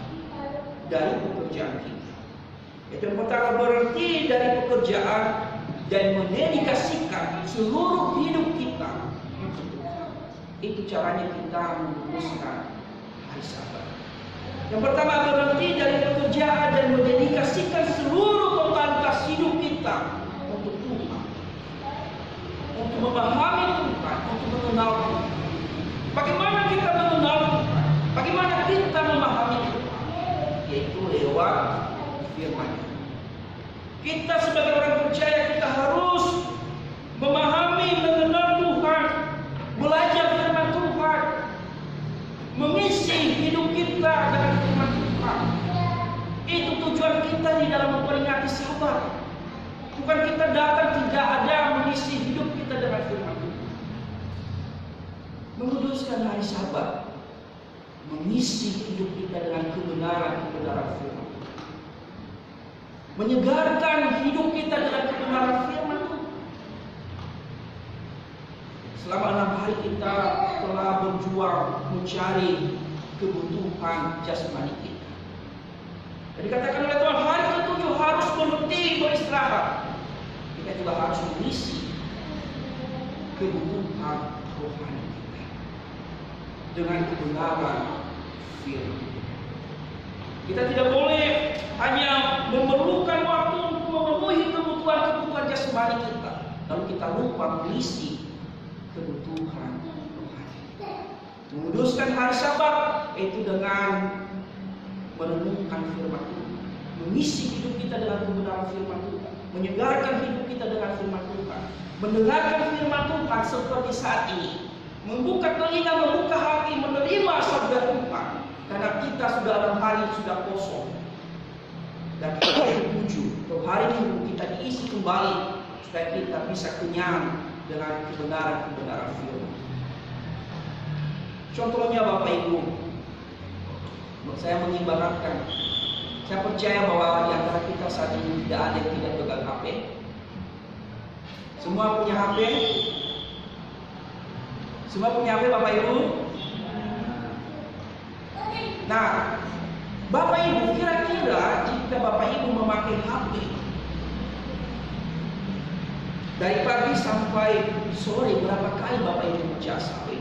dari pekerjaan kita. Itu yang pertama, berhenti dari pekerjaan dan mendedikasikan seluruh hidup kita untuk Tuhan. Itu caranya kita menguduskan hari Sabat. Yang pertama, berhenti dari pekerjaan dan mendedikasikan seluruh totalitas hidup kita untuk Tuhan, untuk memahami Tuhan, untuk mengenal Tuhan. Bagaimana kita mengenal Tuhan? Bagaimana kita memahami Tuhan? Yaitu lewat firman-Nya. Kita sebagai orang percaya, kita harus memahami, mengenal Tuhan, belajar firman Tuhan, mengisi hidup Sabat. Bukan kita datang tidak ada mengisi hidup kita dengan firman Tuhan. Menguduskan hari Sabat, mengisi hidup kita dengan kebenaran-kebenaran firman Tuhan. Menyegarkan hidup kita dengan kebenaran firman Tuhan. Selama 6 hari kita telah berjuang mencari kebutuhan jasmani kita. Dan dikatakan oleh Tuhan, hari ke-7 harus berhenti beristirahat. Kita juga harus mengisi kebutuhan rohani kita dengan kebenaran firman. Kita tidak boleh hanya memerlukan waktu untuk memenuhi kebutuhan jasmani kita, lalu kita lupa mengisi kebutuhan rohani. Menguduskan hari Sabat itu dengan merenungkan firman Tuhan, mengisi hidup kita dengan kebenaran firman Tuhan, menyegarkan hidup kita dengan firman Tuhan, mendengarkan firman Tuhan seperti saat ini, membuka telinga, membuka hati, menerima sabda Tuhan, karena kita sudah 6 hari sudah kosong. Dan hari ke-7 hari Minggu kita diisi kembali supaya kita bisa kenyang dengan kebenaran-kebenaran firman. Contohnya Bapak Ibu, saya mengibaratkan, saya percaya bahwa di antara kita saat ini tidak ada yang tidak pegang HP. Semua punya HP? Semua punya HP Bapak Ibu? Nah, Bapak Ibu kira-kira jika Bapak Ibu memakai HP dari pagi sampai sore, berapa kali Bapak Ibu ngecas HP?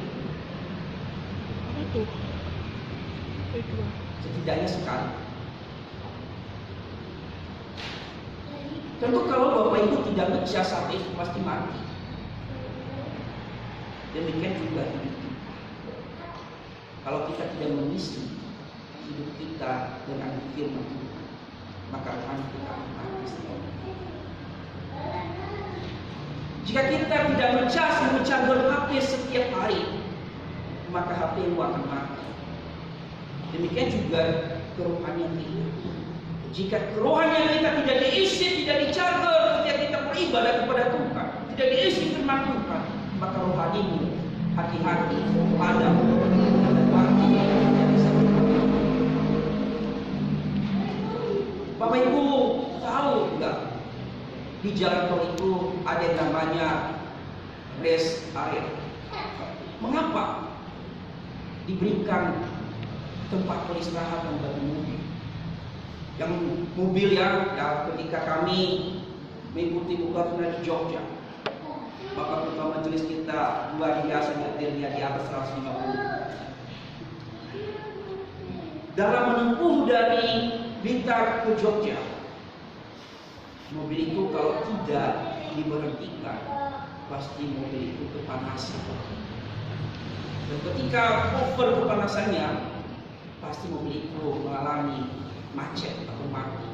Setidaknya sekali. Tentu kalau Bapak Ibu tidak ngecas HP itu pasti mati. Demikian juga hidup kita. Kalau kita tidak mengisi hidup kita dengan firman Tuhan, maka rohani kita akan mati. Jika kita tidak mencas HP setiap hari, maka HP mu akan mati. Demikian juga kerohanian kita. Jika kerohanian kita tidak diisi, tidak dijaga ketika kita beribadah kepada Tuhan, tidak diisi firman Tuhan, maka rohanimu hati-hati, padam, dan mati. Bapak Ibu tahu enggak? Di jalan tol itu ada yang namanya rest area. Mengapa diberikan tempat peristirahatan bagi mobil? Yang mobil ya ketika kami mengikuti buka di Jogja, maka ketua majelis kita luar biasa nyetirnya di atas 150. Dalam menempuh dari Blitar ke Jogja, mobil itu kalau tidak diberhentikan, pasti mobil itu kepanasan. Dan ketika over kepanasannya, pasti mobil itu mengalami macet atau mati.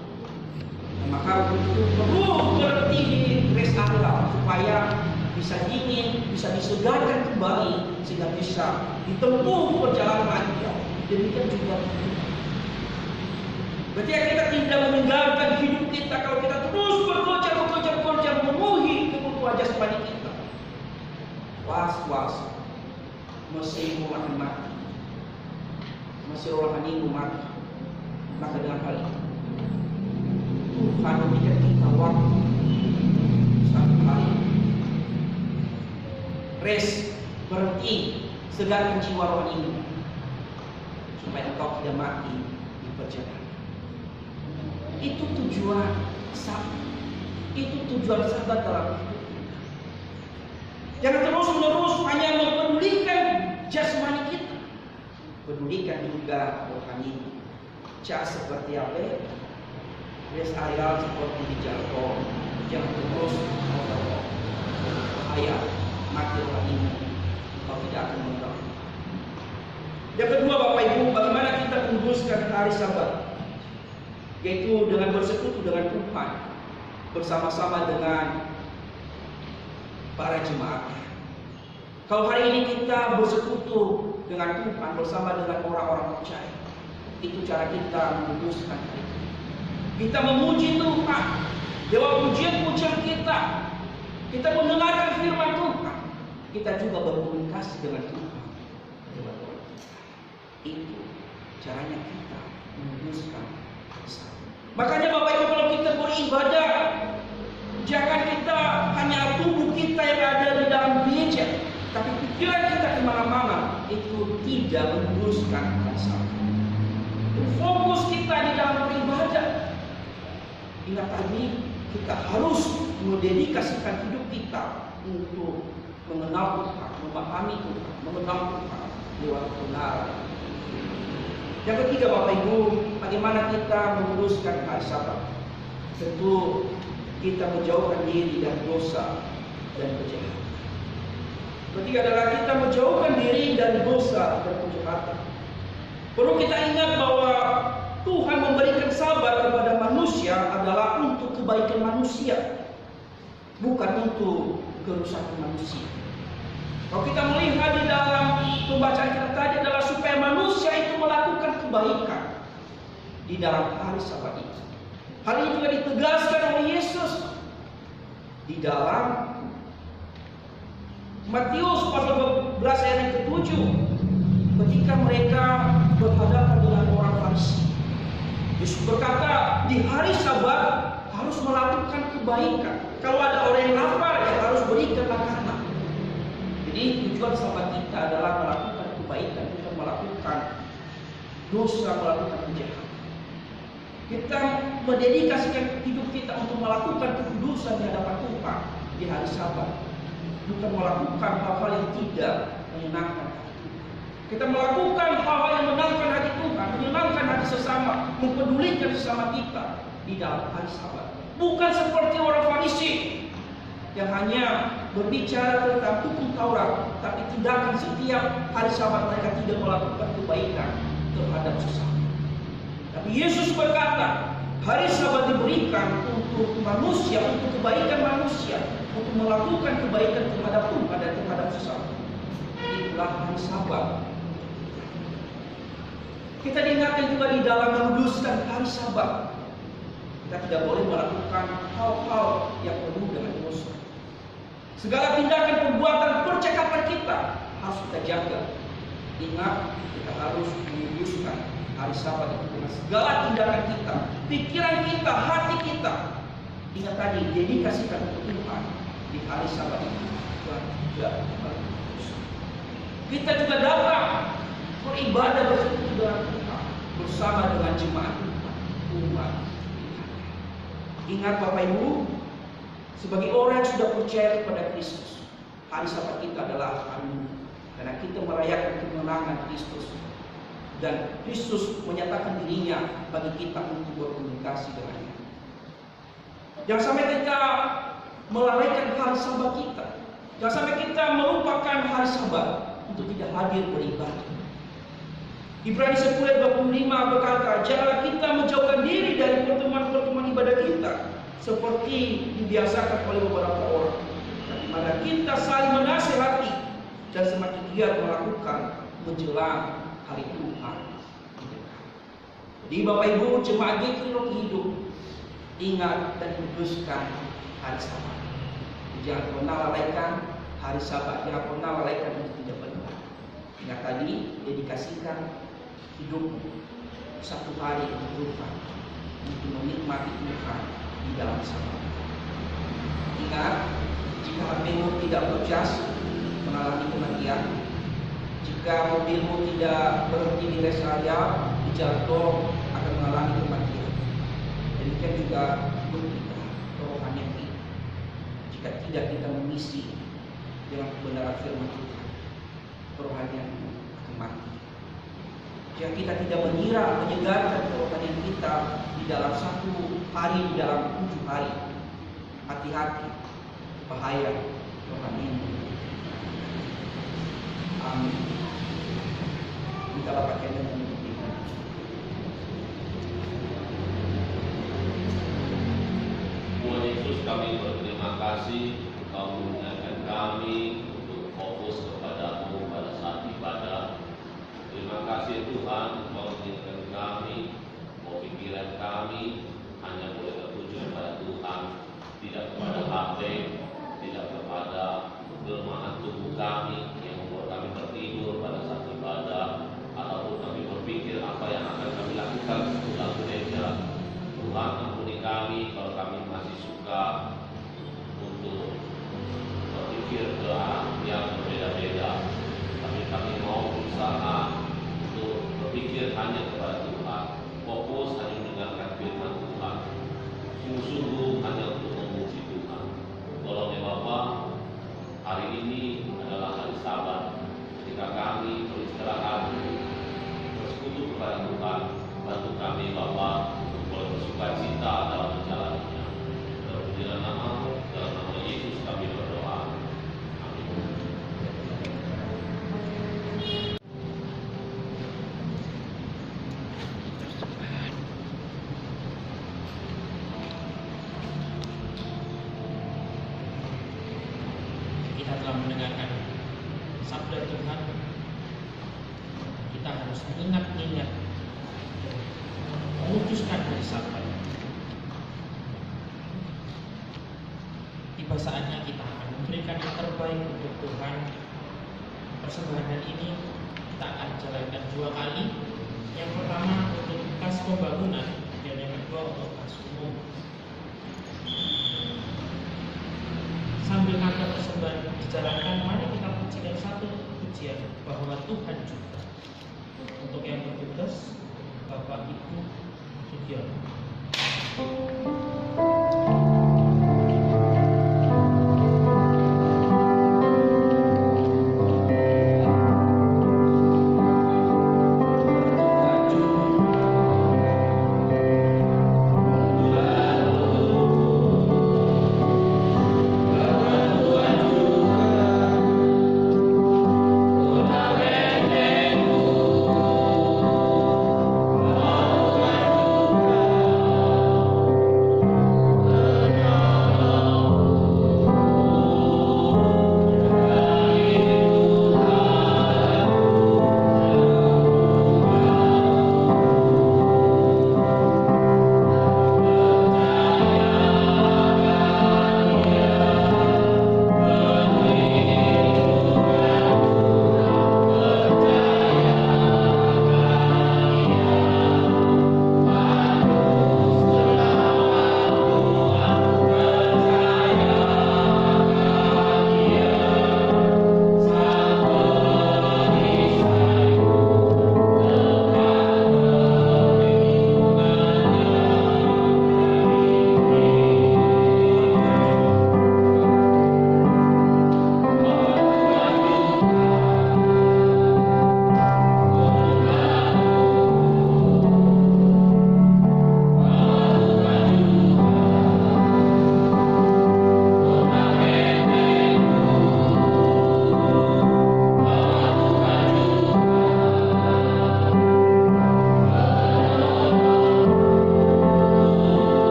Dan maka itu perlu berhenti di rest area supaya bisa dingin, bisa disegarkan kembali sehingga bisa ditempuh perjalanan panjang. Demikian juga ketika kita tidak meninggalkan hidup kita, kalau kita terus bekerja memenuhi kebutuhan jasmani kita, was-was mesinmu akan mati, mesin rohanimu mati. Maka dengan hal itu Tuhan memberikan kita waktu 1 hari rest, berhenti, segarkan jiwa rohanimu supaya engkau tidak mati di perjalanan. Itu tujuan Sabat. Itu tujuan Sabat dalam hidup kita. Jangan terus-menerus hanya mempedulikan jasmani kita, pedulikan juga rohani. Cas seperti apa? Rest area seperti di jalan tol. Jangan terus bahaya, mati rohani. Kau tidak akan mengetahui. Yang kedua Bapak Ibu, bagaimana kita menguduskan hari Sabat? Yaitu dengan bersekutu dengan Tuhan, bersama-sama dengan para jemaat. Kalau hari ini kita bersekutu dengan Tuhan bersama dengan orang-orang percaya, itu cara kita menguduskan hari ini. Kita memuji Tuhan, lewat pujian-pujian kita mendengarkan firman Tuhan, kita juga berkomunikasi dengan Tuhan lewat doa. Itu caranya kita menguduskan hati. Makanya Bapak Ibu, kalau kita beribadah, jangan kita hanya tubuh kita yang ada di dalam gereja, tapi pikiran kita kemana-mana. Itu tidak menguduskan hati. Fokus kita di dalam beribadah. Ingat tadi, kita harus mendedikasikan hidup kita untuk mengenal Tuhan, memahami Tuhan, mengenal Tuhan lewat kebenaran. Yang ketiga Bapak Ibu, bagaimana kita menguruskan hari Sabat? Tentu kita menjauhkan diri dari dosa dan kejahatan. Ketiga adalah kita menjauhkan diri dari dosa dan kejahatan. Perlu kita ingat bahwa Tuhan memberikan Sabat kepada manusia adalah untuk kebaikan manusia, bukan untuk kerusakan manusia. Kalau kita melihat di dalam pembacaan kita tadi adalah supaya manusia itu melakukan kebaikan di dalam hari Sabat itu. Hal ini juga ditegaskan oleh Yesus di dalam Matius pasal 12 ayat yang ke-7, ketika mereka berhadapan dengan orang Farisi. Yesus berkata, di hari Sabat harus melakukan kebaikan. Kalau ada orang yang lapar, ya harus berikan makanan. Jadi tujuan Sabat kita adalah melakukan kebaikan, bukan melakukan dosa, melakukan kejahatan. Kita mendedikasikan hidup kita untuk melakukan kekudusan di hadapan Tuhan di hari Sabat, bukan melakukan hal-hal yang tidak menyenangkan hati Tuhan. Kita melakukan hal-hal yang menyenangkan hati Tuhan, menyenangkan hati sesama, mempedulikan sesama kita di dalam hari Sabat. Bukan seperti orang Farisi yang hanya berbicara tentang hukum Taurat, tapi tindakan setiap hari Sabat mereka tidak melakukan kebaikan terhadap sesama. Tapi Yesus berkata, hari Sabat diberikan untuk manusia, untuk kebaikan manusia, untuk melakukan kebaikan terhadap Tuhan dan terhadap sesama. Itulah hari Sabat. Kita diingatkan juga di dalam menguduskan hari Sabat. Kita tidak boleh melakukan hal-hal yang penuh dengan dosa. Segala tindakan, perbuatan, percakapan kita harus kita jaga. Ingat, kita harus menguduskan hari Sabat itu dengan segala tindakan kita, pikiran kita, hati kita. Ingat tadi, dedikasikan untuk Tuhan di hari Sabat itu. Tuhan tidak berdosa. Kita juga datang beribadah bersekutu dengan Tuhan bersama dengan jemaat Tuhan, umat. Ingat Bapak Ibu, sebagai orang yang sudah percaya kepada Kristus, hari Sabat kita adalah hari Minggu, karena kita merayakan kemenangan Kristus dan Kristus menyatakan dirinya bagi kita untuk berkomunikasi dengannya. Jangan sampai kita melalaikan hari Sabat kita. Jangan sampai kita melupakan hari Sabat untuk tidak hadir beribadah. Ibrani 10 ayat 25 berkata, janganlah kita menjauhkan diri dari pertemuan-pertemuan ibadah kita seperti dibiasakan oleh beberapa orang. Tapi mana kita saling menasihati dan semakin giat melakukan menjelang hari Tuhan. Jadi Bapak Ibu, jemaat GKI Roh Hidup, ingat dan kuduskan hari Sabat. Jangan pernah lalaikan hari Sabat, jangan pernah lalaikan untuk tidak beribadah. Ingat tadi, dedikasikan hidupmu satu hari untuk Tuhan, untuk menikmati Tuhan di dalam Sabat. Ingat, jika HP-mu tidak bercas mengalami kematian, jika mobilmu tidak berhenti di rest area, di jalan tol akan mengalami kematian. Demikian juga hidup kita, kerohanian kita. Jika tidak kita mengisi dengan kebenaran firman Tuhan, kerohanian akan mati. Jika kita tidak menyegarkan kerohanian kita di dalam satu hari, di dalam 7 hari, hati-hati, bahaya rohani. Amin. Kita pakai dengan demikian. Tuhan Yesus, kami berterima kasih Engkau mengingatkan kami untuk fokus kepada-Mu pada saat ibadah. Terima kasih Tuhan, Engkau mengingatkan kami, bahwa pikiran kami hanya boleh tertuju pada Tuhan mengingat-ingat, memutuskan bersabar. Tiba saatnya kita akan memberikan yang terbaik untuk Tuhan. Persembahan hari ini kita akan jalankan 2 kali. Yang pertama untuk kas pembangunan dan yang kedua untuk kas umum. Sambil angkat persembahan dijalankan, mari kita pujikan satu pujian bahwa Tuhan juga. Untuk yang bertugas, Bapak Ibu Sugiono.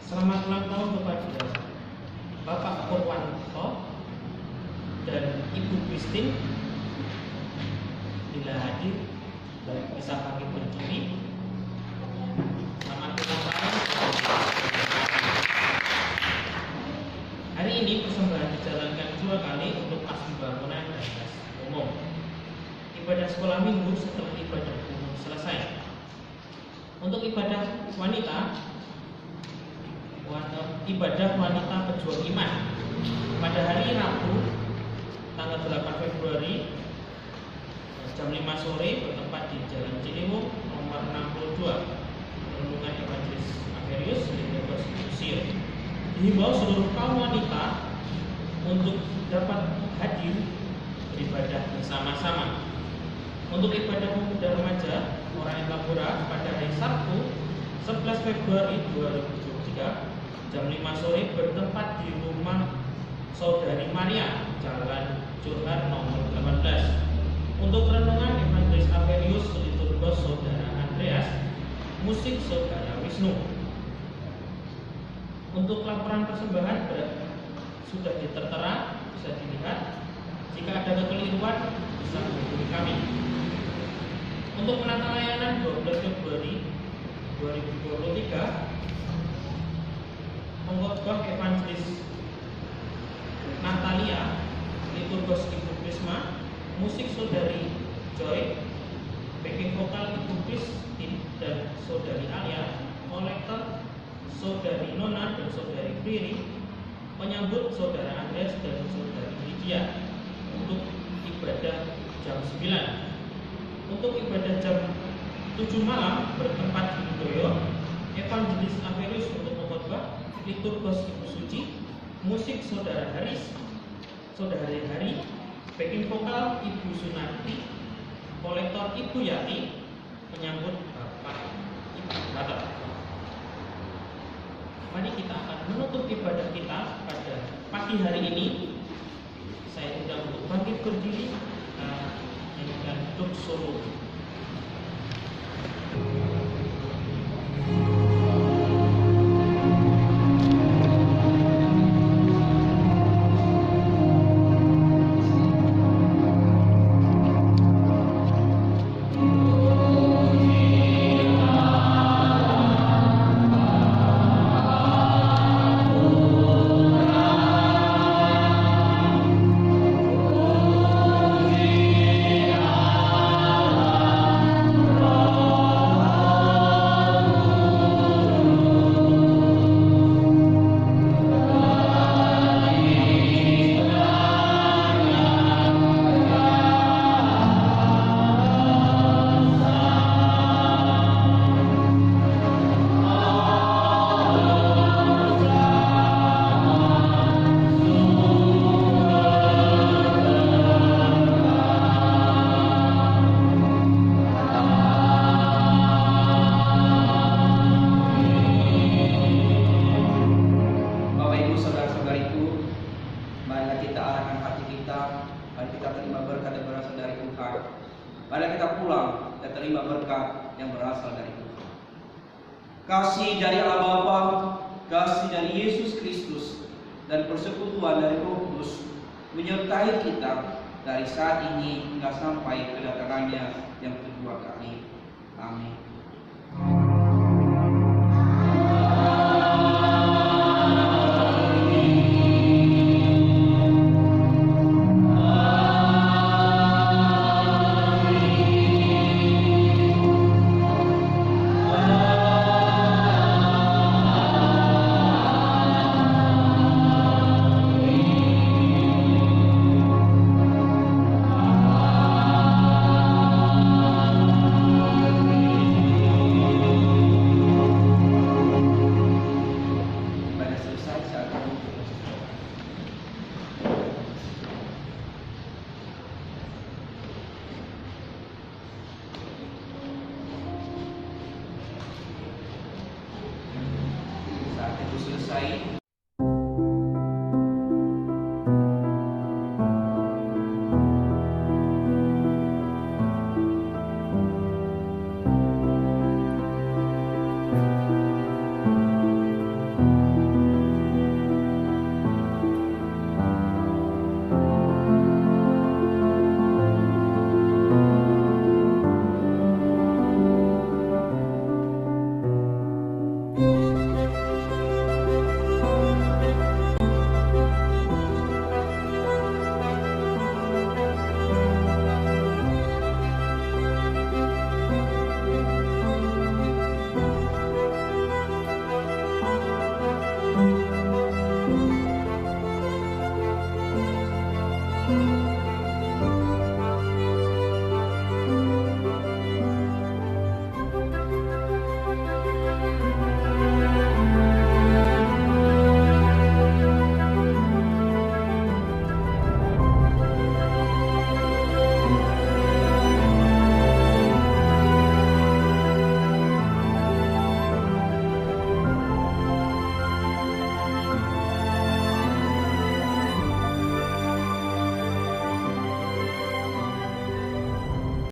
Selamat ulang tahun kepada Bapak Purwanto dan Ibu Christine. Bila hadir bisa kami berdiri. Selamat ulang tahun. Hari ini persembahan dijalankan 2 kali untuk kas pembangunan dan kas umum. Ibadah sekolah minggu setelah ibadah umum selesai. Untuk ibadah wanita, ibadah wanita pejuang iman pada hari Rabu tanggal 8 Februari jam 5 sore bertempat di Jalan Ciliwung nomor 62 Rombongan Evangelis Averius di Konstitusi. Dihimbau seluruh kaum wanita untuk dapat hadir beribadah bersama-sama. Untuk ibadah pemuda remaja Orayan Labora pada hari Sabtu 11 Februari 2023 jam 5 sore bertempat di rumah Saudari Maria, Jalan Curhat nomor 18. Untuk renungan Evangelis Averius, liturgos Saudara Andreas, musik Saudara Wisnu. Untuk laporan persembahan sudah ditertera, bisa dilihat. Jika ada kekeliruan bisa menghubungi kami. Untuk penata layanan 12 Februari 2023, pengkhotbah Evangelis Natalia, liturgos Ibu Prisma, musik Saudari Joy, backing vokal Ibu Christine dan Saudari Alia, kolektor Saudari Nona dan Saudari Priri, penyambut Saudara Andres dan Saudari Lydia. Untuk ibadah jam 9. Untuk ibadah jam 7 malam bertempat di Budoyo, Evangelis Averius untuk pengkhotbah, liturgos Ibu Suci, musik Saudara Haris, Saudari Hari, backing vokal Ibu Sunarti, kolektor Ibu Yati, penyambut Bapak Ibu Batak. Mari kita akan menutup ibadah kita pada pagi hari ini. Saya undang untuk bangkit berdiri dengan duk solo. Kasih dari Allah Bapa, kasih dari Yesus Kristus, dan persekutuan dari Roh Kudus menyertai kita dari saat ini hingga sampai kedatangannya yang kedua kali. Amin. Saat itu selesai.